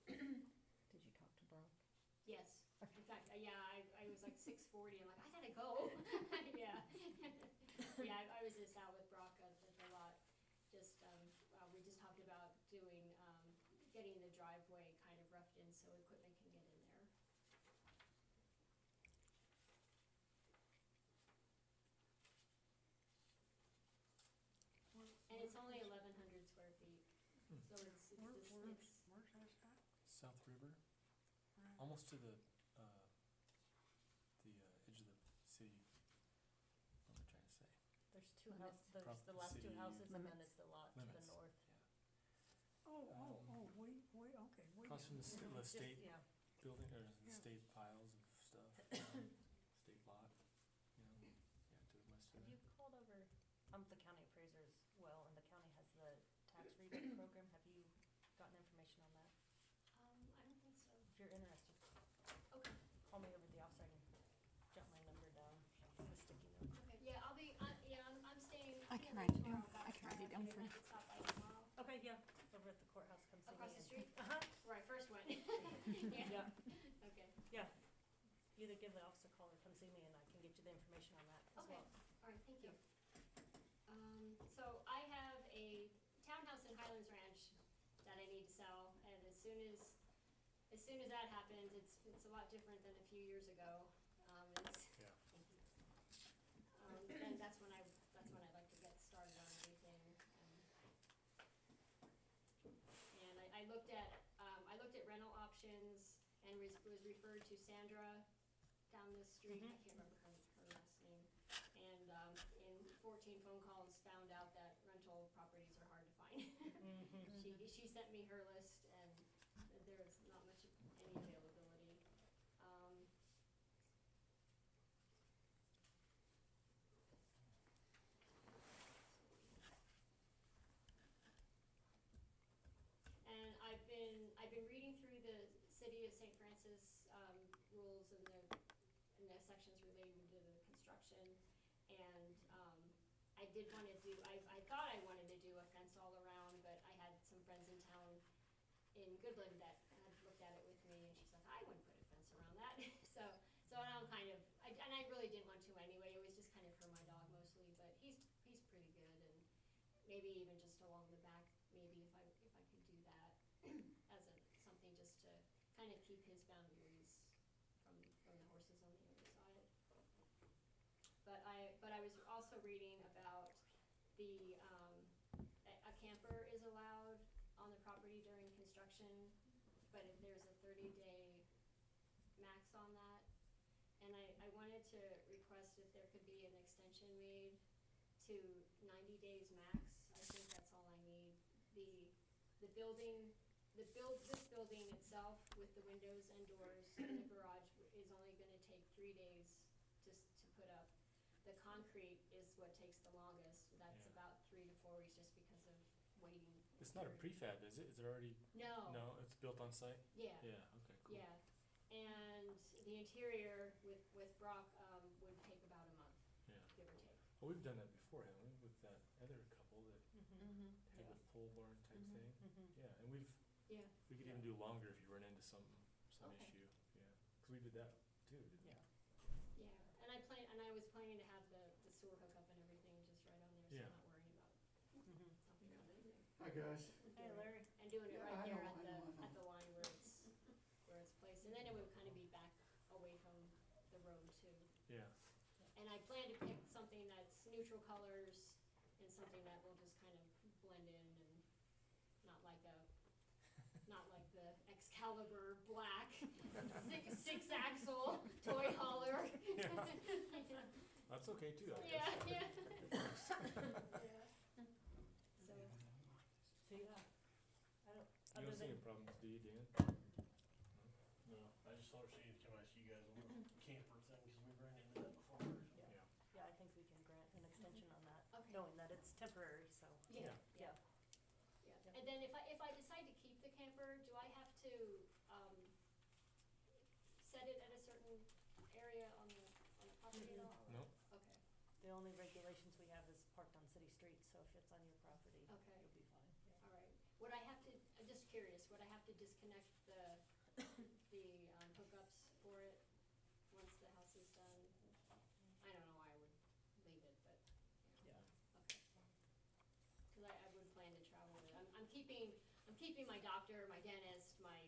Did you talk to Brock? Yes, in fact, yeah, I was like 6:40, I'm like, I gotta go. Yeah. Yeah, I was just out with Brock at the lot, just, we just talked about doing, getting the driveway kind of roughed in so equipment can get in there. And it's only 1,100 square feet, so it's Where's that at? South River, almost to the edge of the city. What am I trying to say? There's two Limits. houses, there's Prop- the last two city houses and then limits. it's the lot to the Limits. north. Wait, okay, wait. Across from the Just- state Yeah, building, or the Yeah. state piles of stuff, state lot, to the west of have that. you called over, I'm the county appraiser as well, and the county has the tax rebate program, have you gotten information on that? I don't think so. If you're interested, Okay, call me over at the office, I can jot my number down, with a sticky note. okay, yeah, I'll be, yeah, I'm staying. I can here write it tomorrow, down. back I can write it tomorrow, down for maybe you. I can stop by tomorrow. Okay, yeah, over at the courthouse, come see me. Across the and- street? Uh-huh, Where I first went. yeah, Okay, either give the office a call or come see me and I can get you the information on that as okay, well. all right, thank you. So I have a townhouse in Highlands Ranch that I need to sell, and as soon as that happens, it's a lot different than a few years ago. It's, Yeah. thank you. And that's when I'd like to get started on everything. And I looked at rental options and was referred to Sandra down the street. I can't remember her last name. And in 14 phone calls, found out that rental properties are hard to find. She sent me her list, and there's not much any availability. And I've been reading through the City of St. Francis rules and the sections relating to the construction. And I did want to do, I thought I wanted to do a fence all around, but I had some friends in town in Goodland that had looked at it with me, and she's like, I wouldn't put a fence around that. So now I'm kind of, and I really didn't want to anyway. It was just kind of for my dog mostly, but he's pretty good, and maybe even just along the back, maybe if I could do that as something just to kind of keep his boundaries from the horses on the other side. But I was also reading about the a camper is allowed on the property during construction, but if there's a 30-day max on that. And I wanted to request if there could be an extension made to 90 days max. I think that's all I need. This building itself with the windows and doors and the garage is only gonna take 3 days just to put up. The concrete is what takes the longest. That's Yeah. about 3 to 4 weeks just because of waiting. It's not a prefab, is it? Is it already, No, no, it's built on site? yeah. Yeah, okay, cool. Yeah, and the interior with Brock would take about a month, Yeah. give or take. Well, we've done that before, haven't we, with that other couple that had the pole barn type Mhm. thing? Mhm. Yeah, and Yeah, we could even do longer if you run into some Okay. issue, yeah. 'Cause we did that too, didn't we? Yeah. yeah, and I was planning to have the sewer hookup and everything just right on there, so Yeah. I'm not worrying about Hi, guys. Hey, Larry. and doing it Yeah, right I there know, I know. at the line where it's placed, and then it would kind of be back away from the road too. Yeah. And I plan to pick something that's neutral colors and something that will just kind of blend in and not like the Excalibur black six axle toy hauler. That's okay too, I Yeah, guess. yeah. So, yeah, I don't, You other don't see than, any problems, do you, Dan? No, I just thought she come ask you guys on the camper thing, cause we've run into that before. Yeah. yeah, I think we can grant an extension on that, Okay. knowing that it's temporary, so. Yeah, Yeah. yeah. And then if I decide to keep the camper, do I have to, set it at a certain area on the property at all? No. Okay, The only regulations we have is parked on city streets, so if it's on your property, Okay. you'll be fine, yeah. all right. Would I have to, I'm just curious, would I have to disconnect the hookups for it once the house is done? I don't know why I would leave it, but, Yeah. okay. Cause I would plan to travel with it. I'm keeping my doctor, my dentist, my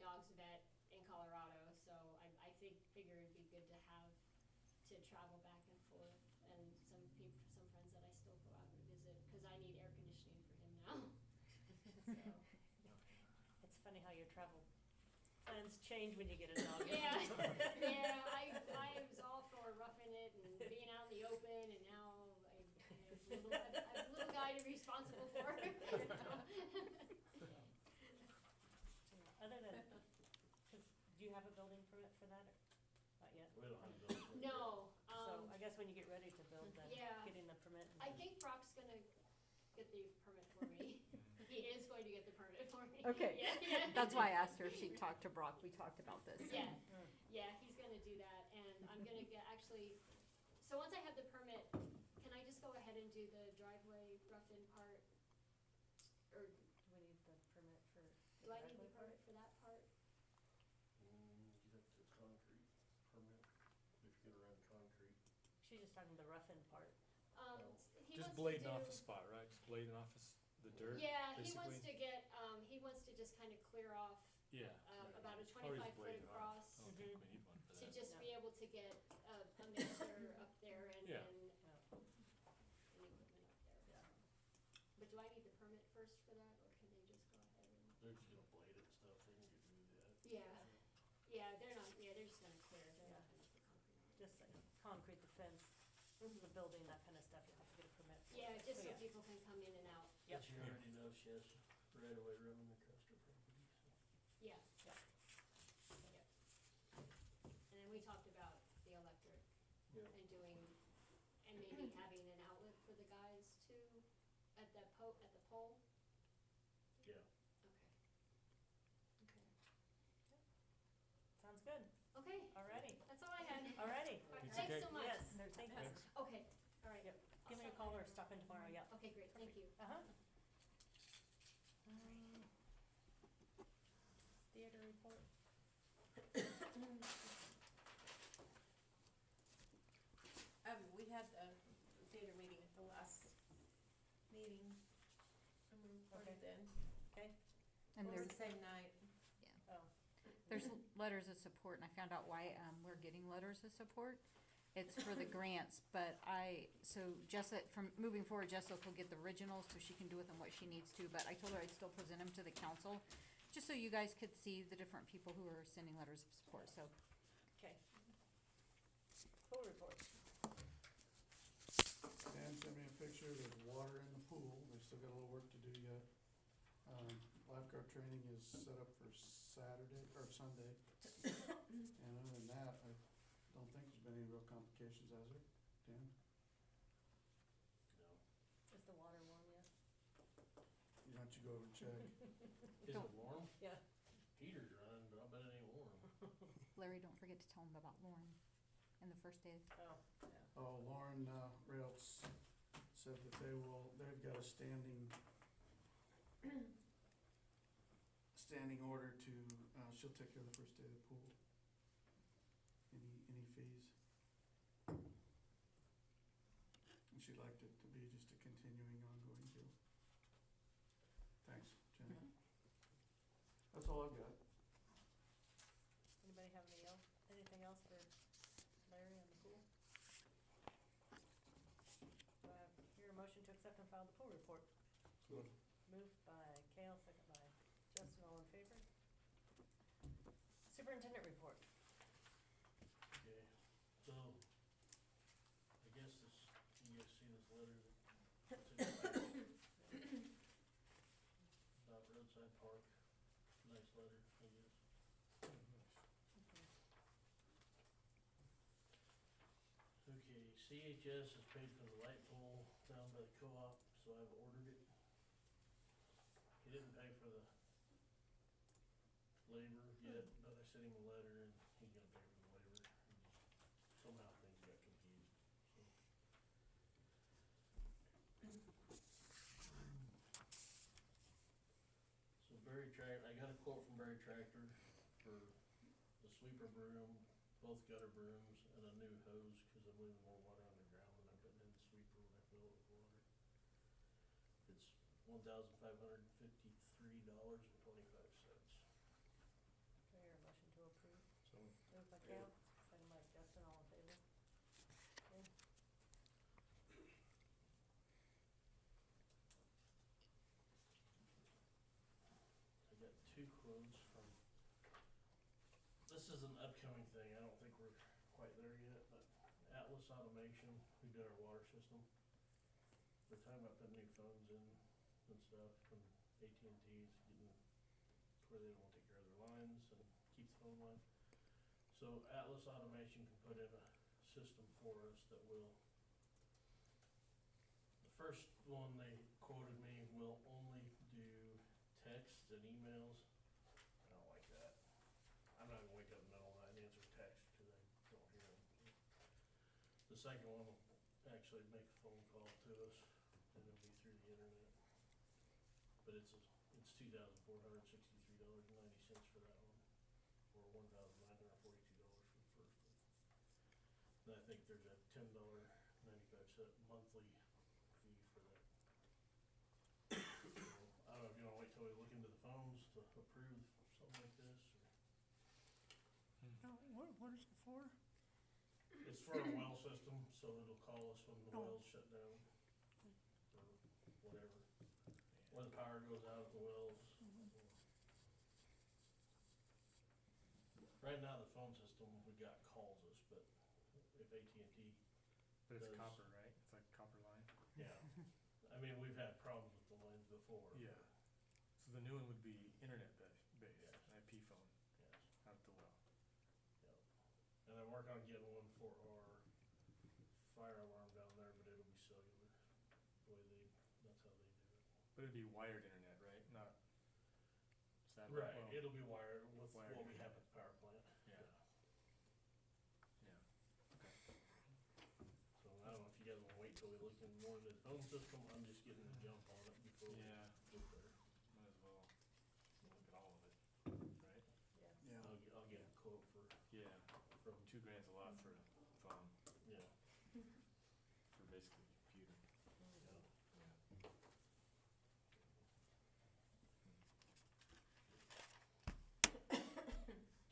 dog's vet in Colorado, so I figure it'd be good to travel back and forth, and some friends that I still go out and visit, cause I need air conditioning for him now. So, It's funny how your travel plans change when you get a dog. isn't yeah, it? yeah, I was all for roughing it and being out in the open, and now I have a little guy to be responsible for. Other than, cause, do you have a building permit for that, or not yet? We don't have those. No, So I guess when you get ready to build, then yeah. getting the permit. and I then- think Brock's gonna get the permit for me. He is going to get the permit for me. Okay. Yeah, yeah. That's why I asked her if she'd talked to Brock. We talked about this. Yeah, Mm. yeah, he's gonna do that, and I'm gonna so once I have the permit, can I just go ahead and do the driveway rough-in part? Or Do we need the permit for? do I need the permit for that part? You have to concrete permit, if you get around concrete. She's just talking the rough-in part. He Just wants to blading do- off a spot, right? Just blading off the dirt? Yeah, he basically? wants to get, he wants to just kind of clear off, Yeah. about a Probably just 25 foot blade it off. across. I don't think we need one for to that. just Yeah. be able to get a mixer up there and Yeah. an Yeah. equipment up there. Yeah. But do I need the permit first for that, or can they just go ahead and? They're just gonna blade it and stuff, they can get rid of that. Yeah, they're just gonna clear it, they're not gonna put concrete on it. Just like concrete, the fence, the building, that kind of stuff, you'll have to get a permit for. Yeah, just so yeah. people can come in and out. Yep. But you already know she has right away running across her property, so. Yeah. Yeah. Yep. And then we talked about the electric Yeah. and maybe having an outlet for the guys too, at the pole? Yeah. Sounds good. Okay, Alrighty, that's all I had. alrighty. All right, It's thanks okay. so much. Yes, thank you. Thanks. Okay, all right. Yep. I'll Give me a stop call by or tomorrow. stop in tomorrow, yeah. Okay, great, thank you. Uh-huh. Theater report. We had a theater meeting at the last meeting, and we reported Okay. then. Okay. And It was there's, the same night. Oh, there's letters of support, and I found out why, we're getting letters of support. It's for the grants, but so Jessica, from moving forward, Jessica will get the originals so she can do with them what she needs to, but I told her I'd still present them to the council, just so you guys could see the different people who are sending letters of support, so. okay. Pool report. Dan sent me a picture, there's water in the pool, they still got a little work to do yet. Lifeguard training is set up for Saturday, or Sunday. And other than that, I don't think there's been any real complications, has there, Dan? No. Is the water warm yet? You don't you go over and check? Is it warm? Yeah. Heater's running, but I bet it ain't warm. Larry, don't forget to tell them about Lauren and the first day. Oh, yeah. Oh, Lauren, Rails said that they've got a standing order to, she'll take care of the first day of the pool. Any fees. And she'd like it to be just a continuing, ongoing deal. That's all I've got. Anybody have anything else for Larry on the pool? Do I hear a motion to accept and file the pool report? Moved. Moved by Kale, second by Justin, all in favor? Superintendent report. Okay, so, I guess this, you guys see this letter that's in your packet? About roadside park, nice letter, I guess. Okay, CHS has paid for the light pole down by the co-op, so I've ordered it. He didn't pay for the labor yet, but I sent him a letter and he's gonna pay for the labor. Somehow things got confused, so. So I got a quote from Berry Tractor for the sweeper broom, both gutter brooms, and a new hose, cause I'm leaving more water underground than I'm putting in the sweeper when I fill it with water. It's $1,553.25. Do I hear a motion to approve? So, Moved by Kale, second by Justin, all in favor? Okay. I got two quotes from, this is an upcoming thing, I don't think we're quite there yet, but Atlas Automation, who did our water system, we're talking about putting new phones in and stuff, and AT&T's getting to where they don't wanna take care of their lines and keep the phone line. So Atlas Automation can put in a system for us that will, the first one they quoted me will only do texts and emails. I don't like that. I'm not gonna wake up in the middle of the night and answer text because I don't hear them. The second one will actually make a phone call to us, and it'll be through the internet. But it's $2,463.90 for that one, or $1,942 for the first one. And I think there's a $10.95 monthly fee for that. So, I don't know if you wanna wait till we look into the phones to approve something like this, or. What is it for? It's for a well system, so it'll call us when the well's shut down, or whatever, when the power goes out at the wells. Right now, the phone system we got calls us, but if AT&T, but it's Does- copper, right? It's like copper line? yeah, I mean, we've had problems with the lines before. Yeah. So the new one would be internet based, Yes. IP phone Yes, out the well. yep. And I'm working on getting one for our fire alarm down there, but it'll be cellular, the way that's how they do it. But it'd be wired internet, right? Not satellite? Right, Well, it'll be wired with Wired what we have internet. at the power plant. Yeah. Yeah, okay. So I don't know if you guys wanna wait till we look in more into the phone system, I'm just getting the jump on it before we Yeah. get there. Might as well look at all of it, right? Yeah. Yeah. I'll get a quote for, Yeah, from, $2,000's a lot for a phone, yeah, for basically a computer. yeah. Yeah.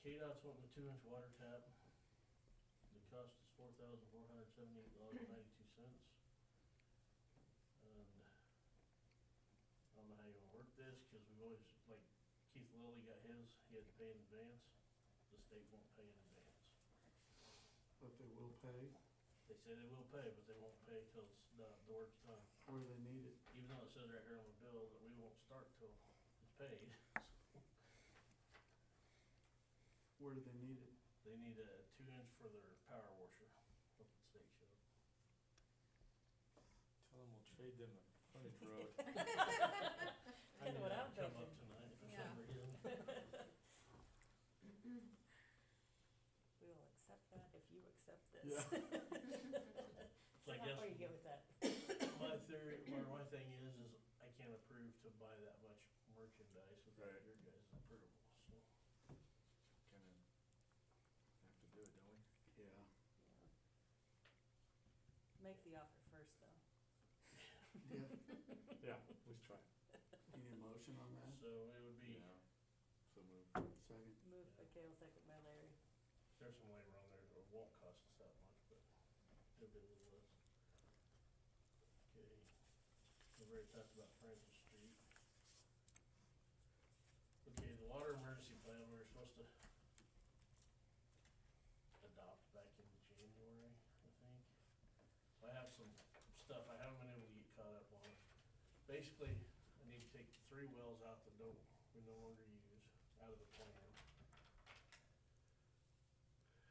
KDOT's wanting a 2-inch water tap. The cost is $4,478.92. And I don't know how you wanna work this, cause we've always, like Keith Lilly got his, he had to pay in advance. The state won't pay in advance. But they will pay, They say they will pay, but they won't pay till it's done, the work's done. where they need it. Even though it says right here on the bill that we won't start till it's paid. Where do they need it? They need a 2-inch for their power washer up at State Shop. Tell them we'll trade them a frontage road. I Kinda knew what that I'm would come up thinking. tonight for Yeah. some reason. We will accept that if you accept this. Yeah. So I How guess far you get with that? my theory, or my thing is I can't approve to buy that much merchandise without Right. your guys' approval, so. Kinda have to do it, don't we? Yeah. Make the offer first, though. Yeah, Yeah, let's try. you need a motion on that? So it would be, Yeah. So there's some labor on there that won't cost us that much, but it'll be a little less. Okay, we've already talked about Francis Street. Okay, the water emergency plan, we were supposed to adopt back in January, I think. I have some stuff I haven't been able to get caught up on. Basically, I need to take 3 wells out that we no longer use out of the plan.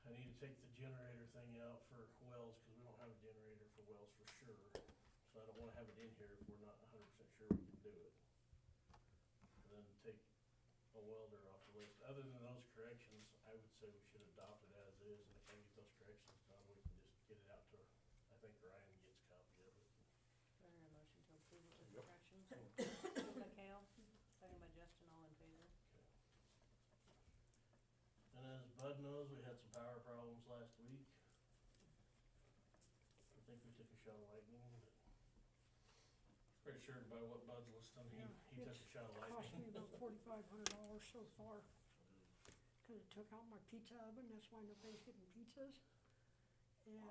I need to take the generator thing out for wells, cause we don't have a generator for wells for sure. So I don't wanna have it in here if we're not 100% sure we can do it. And then take a welder off the list. Other than those corrections, I would say we should adopt it as is, and if I get those corrections done, we can just get it out to, I think Ryan gets a copy of it. Do I hear a motion to approve it with Yep. corrections? Moved by Kale, second by Justin, all in favor? Okay. And as Bud knows, we had some power problems last week. I think we took a shot of lightning, but pretty sure by what Bud's listing, he took a shot of Cost me lightning. about $4,500 so far, cause it took out my pizza oven, that's why nobody's getting pizzas. And,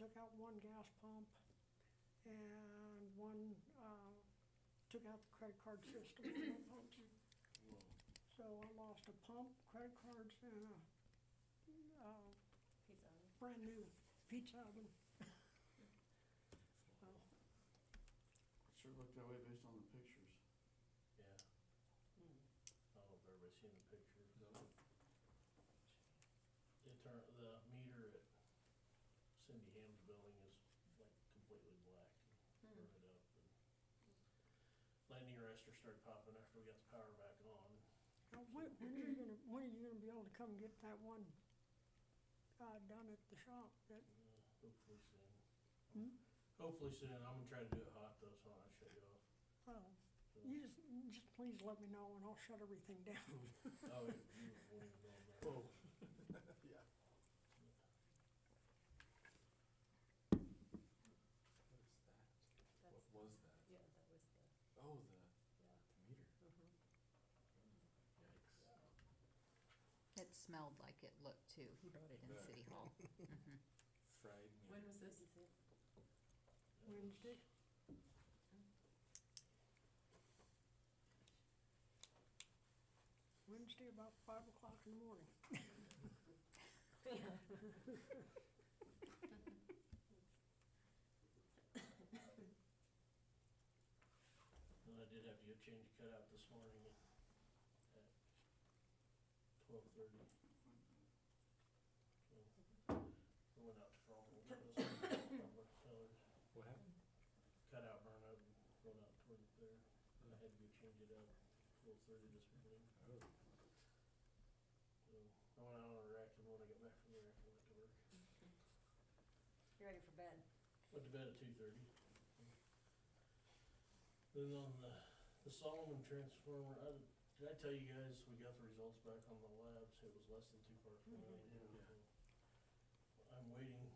took out one gas pump, and one, took out the credit card system for my pumps. So I lost a pump, credit cards, and a, Pizza oven. brand new pizza oven. So, Sure looked that way based on the pictures. Yeah, I don't know if everybody's seen the pictures. The meter at Cindy Ham's building is like completely black and burned up. And lightning arrestor started popping after we got the power back on. now when are you gonna be able to come get that one, done at the shop that, Hopefully soon. Hmm? Hopefully soon. I'm gonna try to do it hot though, so I'll not shut you off. So, you just please let me know and I'll shut everything down. oh, you won't even know about it. Whoa. Yeah. What That's, was that? yeah, that was the, Oh, yeah. the meter. Mhm. Yikes. It smelled like it looked too. He brought it in Bet. City Hall. Mhm. Fried meter. When was this? Wednesday. Wednesday about 5 o'clock in the morning. And I did have to go change a cutout this morning at 12:30. So, I went out to Fromville, sellers, What happened? cutout burn up and going out toward there. And I had to go change it out 12:30 this morning. Oh. So, I went out on a rack, and when I got back from the rack, I went to work. You ready for bed? Went to bed at 2:30. Then on the Solomon transformer, did I tell you guys we got the results back on the labs? It was less than 2 parts per million. So I'm waiting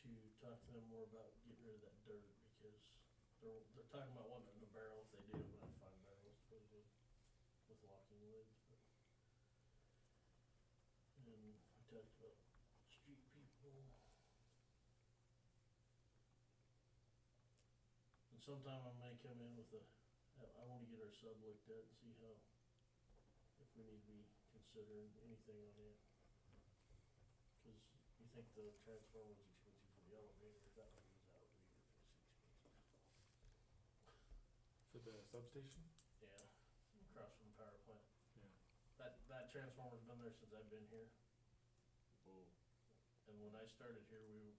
to talk to them more about getting rid of that dirt, because they're talking about wanting it in a barrel. If they do, I'm gonna find barrels to put it in with locking lids, but. And we talked about street people. And sometime I may come in with I wanna get our sub looked at and see how, if we need to be considering anything on it. Cause you think the transformer was expensive for the elevator, that one was out of here, expensive. For the substation? Yeah, across from the power plant. Yeah. That transformer's been there since I've been here, Whoa. and when I started here, we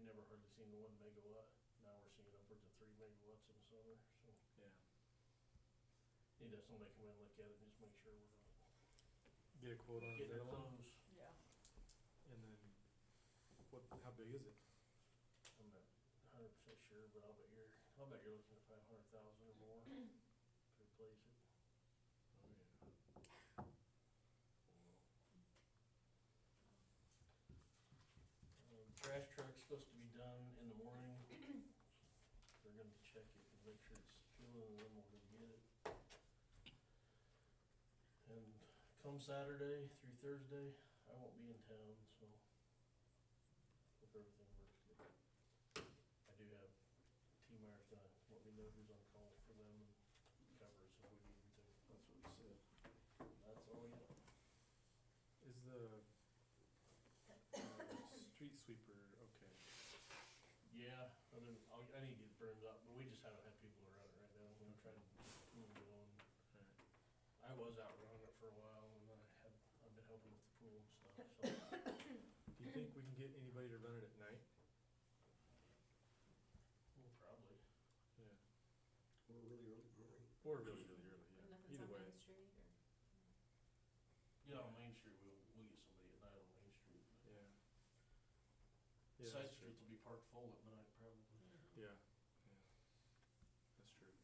never hardly seen the 1 megawatt. Now we're seeing upwards of 3 megawatts in the summer, so. Yeah. Need to have somebody come in and look at it and just make sure we're not Get a quote on getting that one? close. Yeah. And then, how big is it? I'm not 100% sure, but I'll bet you're looking at 500,000 or more to replace it. Oh, yeah. Trash truck's supposed to be done in the morning. They're gonna check it and make sure it's fueling, and then we're gonna get it. And come from Saturday through Thursday. I won't be in town, so if everything works good. I do have T-Myers gonna let me know who's on call for them and covers if we need to. That's what he said. That's all I got. Is the street sweeper okay? Yeah, I need to get it burned up, but we just haven't had people around it right now. We're trying to pool going. Alright. I was out running it for a while, and I've been helping with the pool and stuff, so. Do you think we can get anybody to run it at night? Well, probably. Yeah. We're really early. Or really, really early, yeah. Nothing's Either on way. Main Street or? Yeah, on Main Street, we'll get somebody at night on Main Street. Yeah. Yeah, Side that's true. streets will be parked full at night, probably. Yeah, yeah. That's true.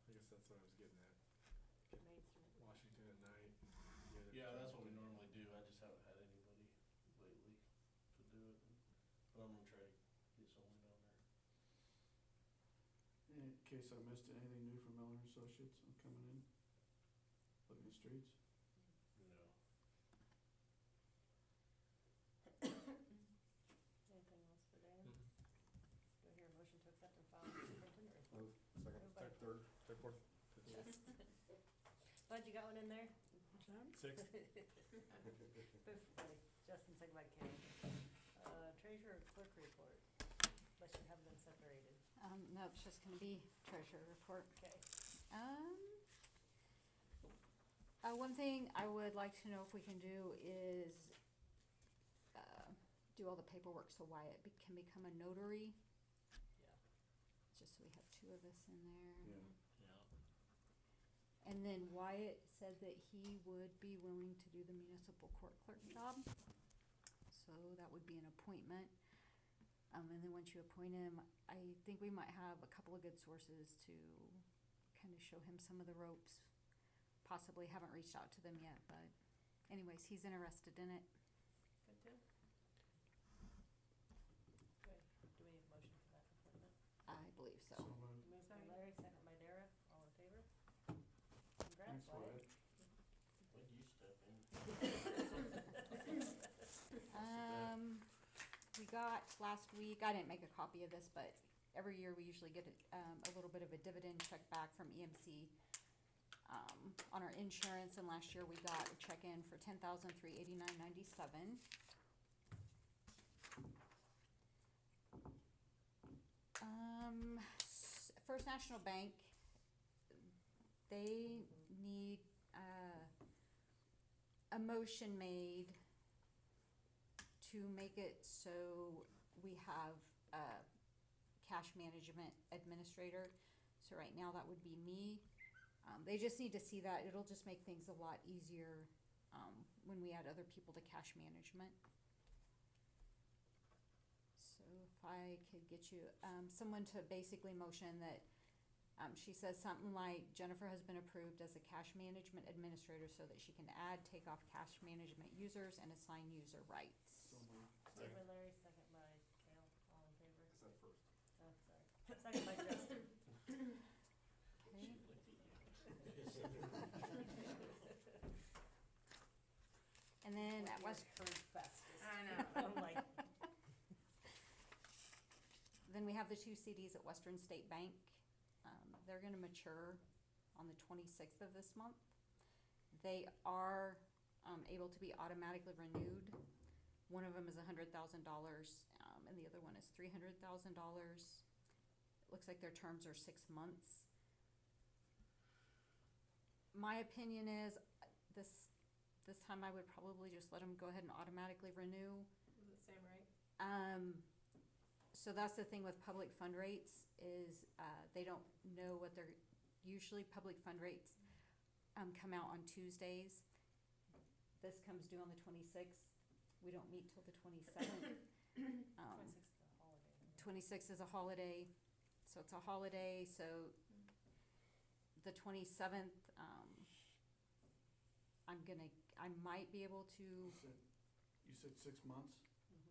I guess that's what I was getting at. Get Main Street. Washington at night. And the other Yeah, that's truck what we and- normally do. I just haven't had anybody lately to do it. But I'm gonna try to get someone down there. In case I missed it, anything new from Miller Associates on coming in? Looking at streets? No. Anything else for Dan? Mhm. Do I hear a motion to accept and file the superintendent report? Move, second, Moved by- Third, fourth, fifth, Bud, you got one in there? What's that? sixth? Moved by Justin, second by Kenny. Treasurer clerk report, unless you have them separated. No, it's just gonna be treasurer report. Okay. One thing I would like to know if we can do is, do all the paperwork so Wyatt can become a notary, Yeah. just so we have two of us in there. Yeah. Yeah. And then Wyatt said that he would be willing to do the municipal court clerk job. So that would be an appointment. And then once you appoint him, I think we might have a couple of good sources to kind of show him some of the ropes. Possibly haven't reached out to them yet, but anyways, he's interested in it. Good deal. Okay, do we need a motion for that appointment? I believe so. So moved. Moved by Larry, second by Dara, all in favor? Thanks, Congrats, Wyatt. Wyatt. When you step in. We got last week, I didn't make a copy of this, but every year we usually get a little bit of a dividend check back from EMC on our insurance, and last year we got a check in for $10,389.97. First National Bank, they need a motion made to make it so we have a cash management administrator. So right now that would be me. They just need to see that. It'll just make things a lot easier when we add other people to cash management. So if I could get you someone to basically motion that she says something like Jennifer has been approved as a cash management administrator so that she can add, take off cash management users and assign user rights. So moved. Moved by Larry, second by Kale, all in favor? I said first. Oh, sorry. Second by Justin. Okay. And then at West, Heard fastest. I know. I'm like, then we have the two CDs at Western State Bank. They're gonna mature on the 26th of this month. They are able to be automatically renewed. One of them is $100,000, and the other one is $300,000. Looks like their terms are 6 months. My opinion is this time I would probably just let them go ahead and automatically renew. Is it same rate? So that's the thing with public fund rates is they don't know what they're, usually public fund rates come out on Tuesdays. This comes due on the 26th. We don't meet till the 27th. 26th is a holiday, so it's a holiday, so the 27th, I might be able to, You said 6 months?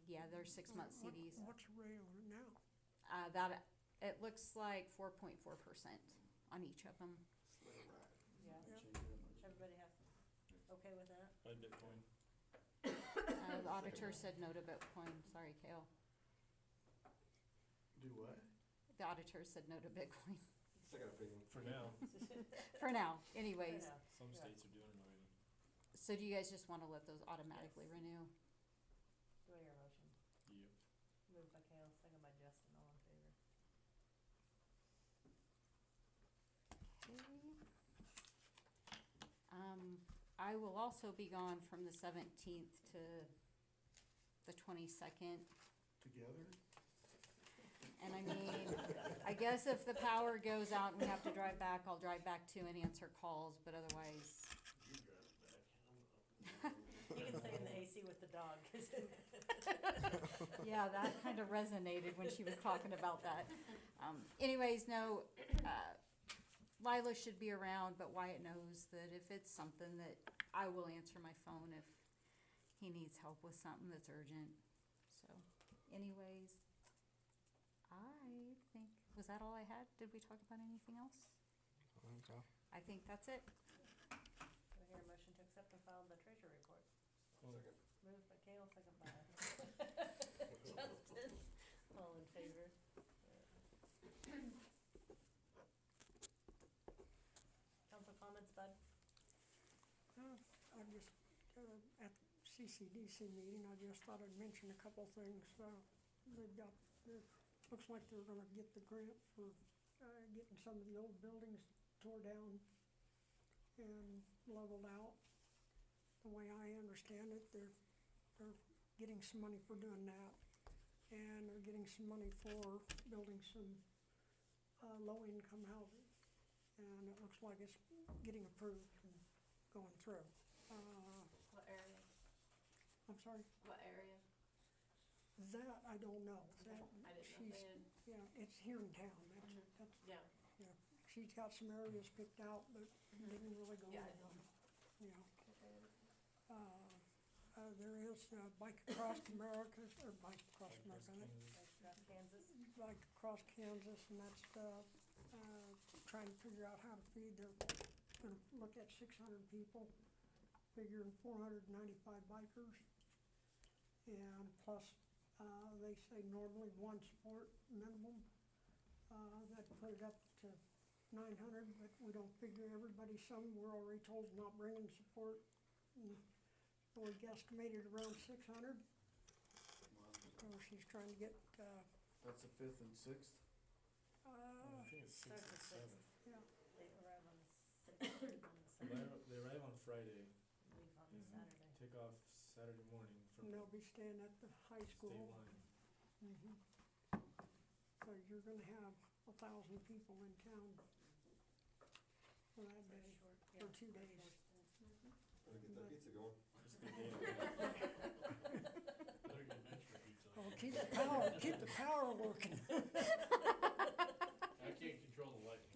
yeah, they're 6-month CDs. What's the rate on it now? It looks like 4.4% on each of them. Let it ride. yeah, Change that much. everybody has, okay with that? Buy Bitcoin. The auditor said no to Bitcoin, sorry, Kale. Do what? The auditor said no to Bitcoin, Second opinion. For now, for now, anyways. For now. some Yeah. states are doing it already. So do you guys just wanna let those automatically renew? Do I hear a motion? Yep. Moved by Kale, second by Justin, all in favor. I will also be gone from the 17th to the 22nd. Together? And I mean, I guess if the power goes out and we have to drive back, I'll drive back too and answer calls, but otherwise, You drive it back. You can stay in the AC with the dog, 'cause yeah, that kind of resonated when she was talking about that. Anyways, no, Lila should be around, but Wyatt knows that if it's something that I will answer my phone if he needs help with something that's urgent. So, anyways, I think, was that all I had? Did we talk about anything else? I think so. I think that's it. do I hear a motion to accept and file the treasury report? Second. Moved by Kale, second by Justin, all in favor. Council comments, Bud? I just, at CCDC meeting, I just thought I'd mention a couple things. They've got, looks like they're gonna get the grant for, getting some of the old buildings tore down and leveled out. The way I understand it, they're getting some money for doing that. And they're getting some money for building some, low-income housing. And it looks like it's getting approved and going through. What area? I'm sorry, What area? that I don't know. That, I didn't know if she's, they had, yeah, it's here in town. Mhm. That's, yeah. yeah. She's got some areas picked out, but didn't really go Yeah, I over them, you know. Okay. There is Bike Across America, or Bike Across America, I think. Kansas? Like across Kansas, and that's, trying to figure out how to feed. They're gonna look at 600 people, figuring 495 bikers. And plus, they say normally one sport minimum. That'd put it up to 900, but we don't figure everybody. Some we're already told is not bringing support. And so we guesstimated around 600. So she's trying to get, That's the 5th and 6th? I think it's Starts sixth at and six. seventh. yeah, They arrive on the sixth, on the seventh, They arrive on Friday, leave on Mhm. Saturday. take off Saturday morning from and they'll be staying at the high state school. line. Mhm. So you're gonna have 1,000 people in town for that For a day, short, for yeah, 2 for a days. short stint. Better get that pizza going. It's a good day. Better get venture pizza. Oh, keep the power working. I can't control the lighting.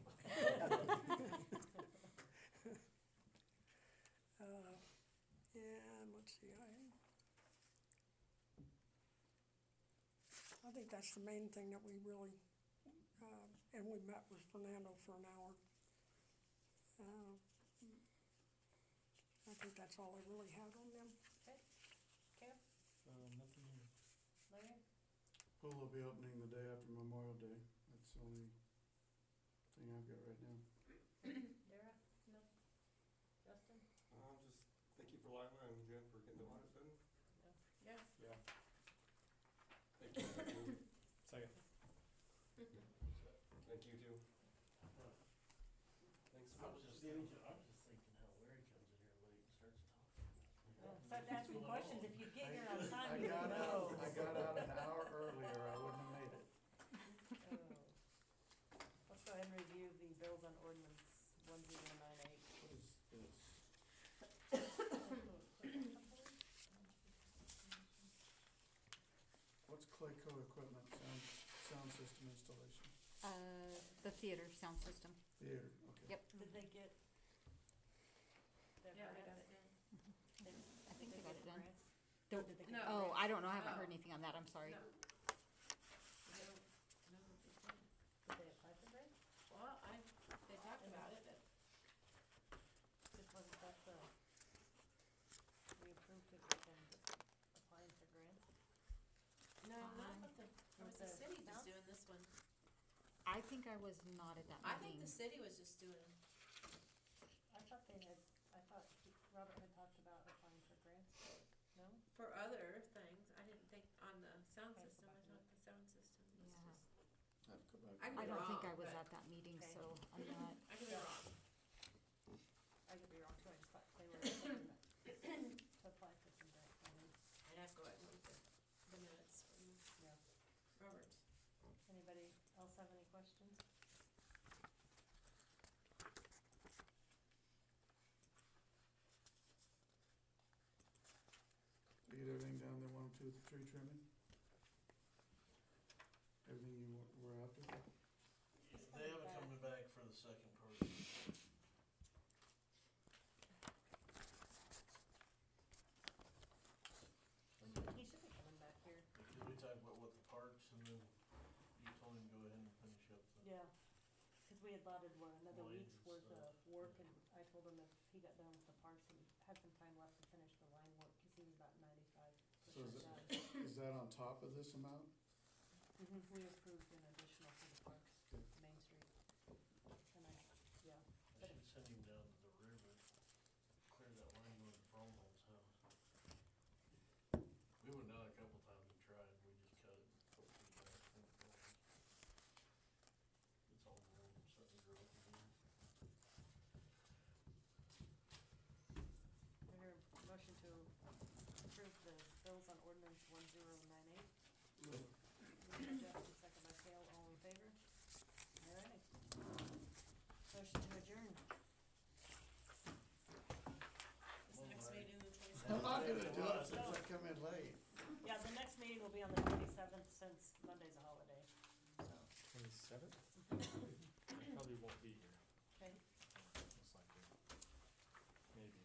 And let's see, I think that's the main thing that we really, and we met with Fernando for an hour. I think that's all I really had on them. Cam, Nothing new. Larry? Pool will be opening the day after Memorial Day. That's the only thing I've got right now. Dara? No. Justin? Just thank you for Lila and Jen for getting the audit done. No. Yeah. Yeah. Thank you. Second. Thank you too. Thanks I for was just thinking how Larry comes in here late and starts talking. Oh, start asking questions. If you'd get here on time, I you would got know. out an hour earlier, I wouldn't have made it. Oh. Let's go ahead and review the bills on ordinance 1098. What is this? What's Clayco Equipment sound system installation? The theater sound system. Theater, okay. Yep, Did they get their Yeah, they got grants? it done. I think they got it done. Or Don't- did they get No. Oh, I don't know, I haven't Oh. heard anything on that, I'm sorry. No. I don't know what they said. Did they apply for grants? Well, they talked about it, but Just wasn't that the I think I was not at that I think meeting. the city was just doing, I thought Robert had talked about applying for grants, no? for other things, I didn't think on the sound Okay, system, I go back to thought the sound system was Yeah. just, I have to go back. I and I could be don't think I wrong, was but- at that meeting, Okay. so I'm not. I could be Yeah. wrong. I could be wrong too, I just thought they were looking to apply for some grant funding, I'd have to go back and look at the minutes from yeah. Robert. Anybody else have any questions? You get everything down there, 1 2 tree trimming? Everything you were after? They haven't come back for the second part. He should be coming back here. Because we talked about what the parks, and then you told him to go ahead and finish up the. Yeah, cause we had allotted, another Lines week's and worth stuff, of work, and I told him if he got done with the parks, he had some time left to finish the line work, cause he was about 95% So is done. Is that on top of this amount? We approved an additional for the parks, Good. Main Street. And I, yeah, I should send him down to the river, clear that line going to Fromholt's house. We went down a couple times and tried, we just cut it and put it back in the corner. It's all grown, starting to grow up again. I hear a motion to approve the bills on ordinance 1098. Moved by Justin, second by Cale, all in favor? Alright. Motion to adjourn. This next meeting, the I'm 27th. not gonna do it since I come in late. Yeah, the next meeting will be on the 27th, since Monday's a holiday, so, 27th? Probably won't be here, okay. most likely. Maybe.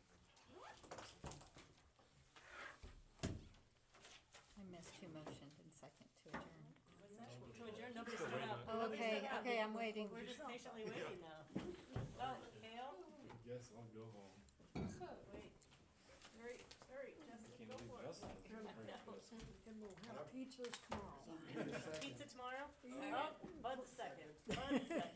I missed who motioned and second to adjourn. What's that? To adjourn, nobody stood up. Oh, Nobody okay, stood up. okay, I'm waiting. We're just patiently waiting now. Oh, Cale? Yes, I'll go home. Wait. Hurry, hurry, Justin, go for it. And we'll have pizzas tomorrow. Pizza tomorrow? Oh, Bud's a second. Bud's a second.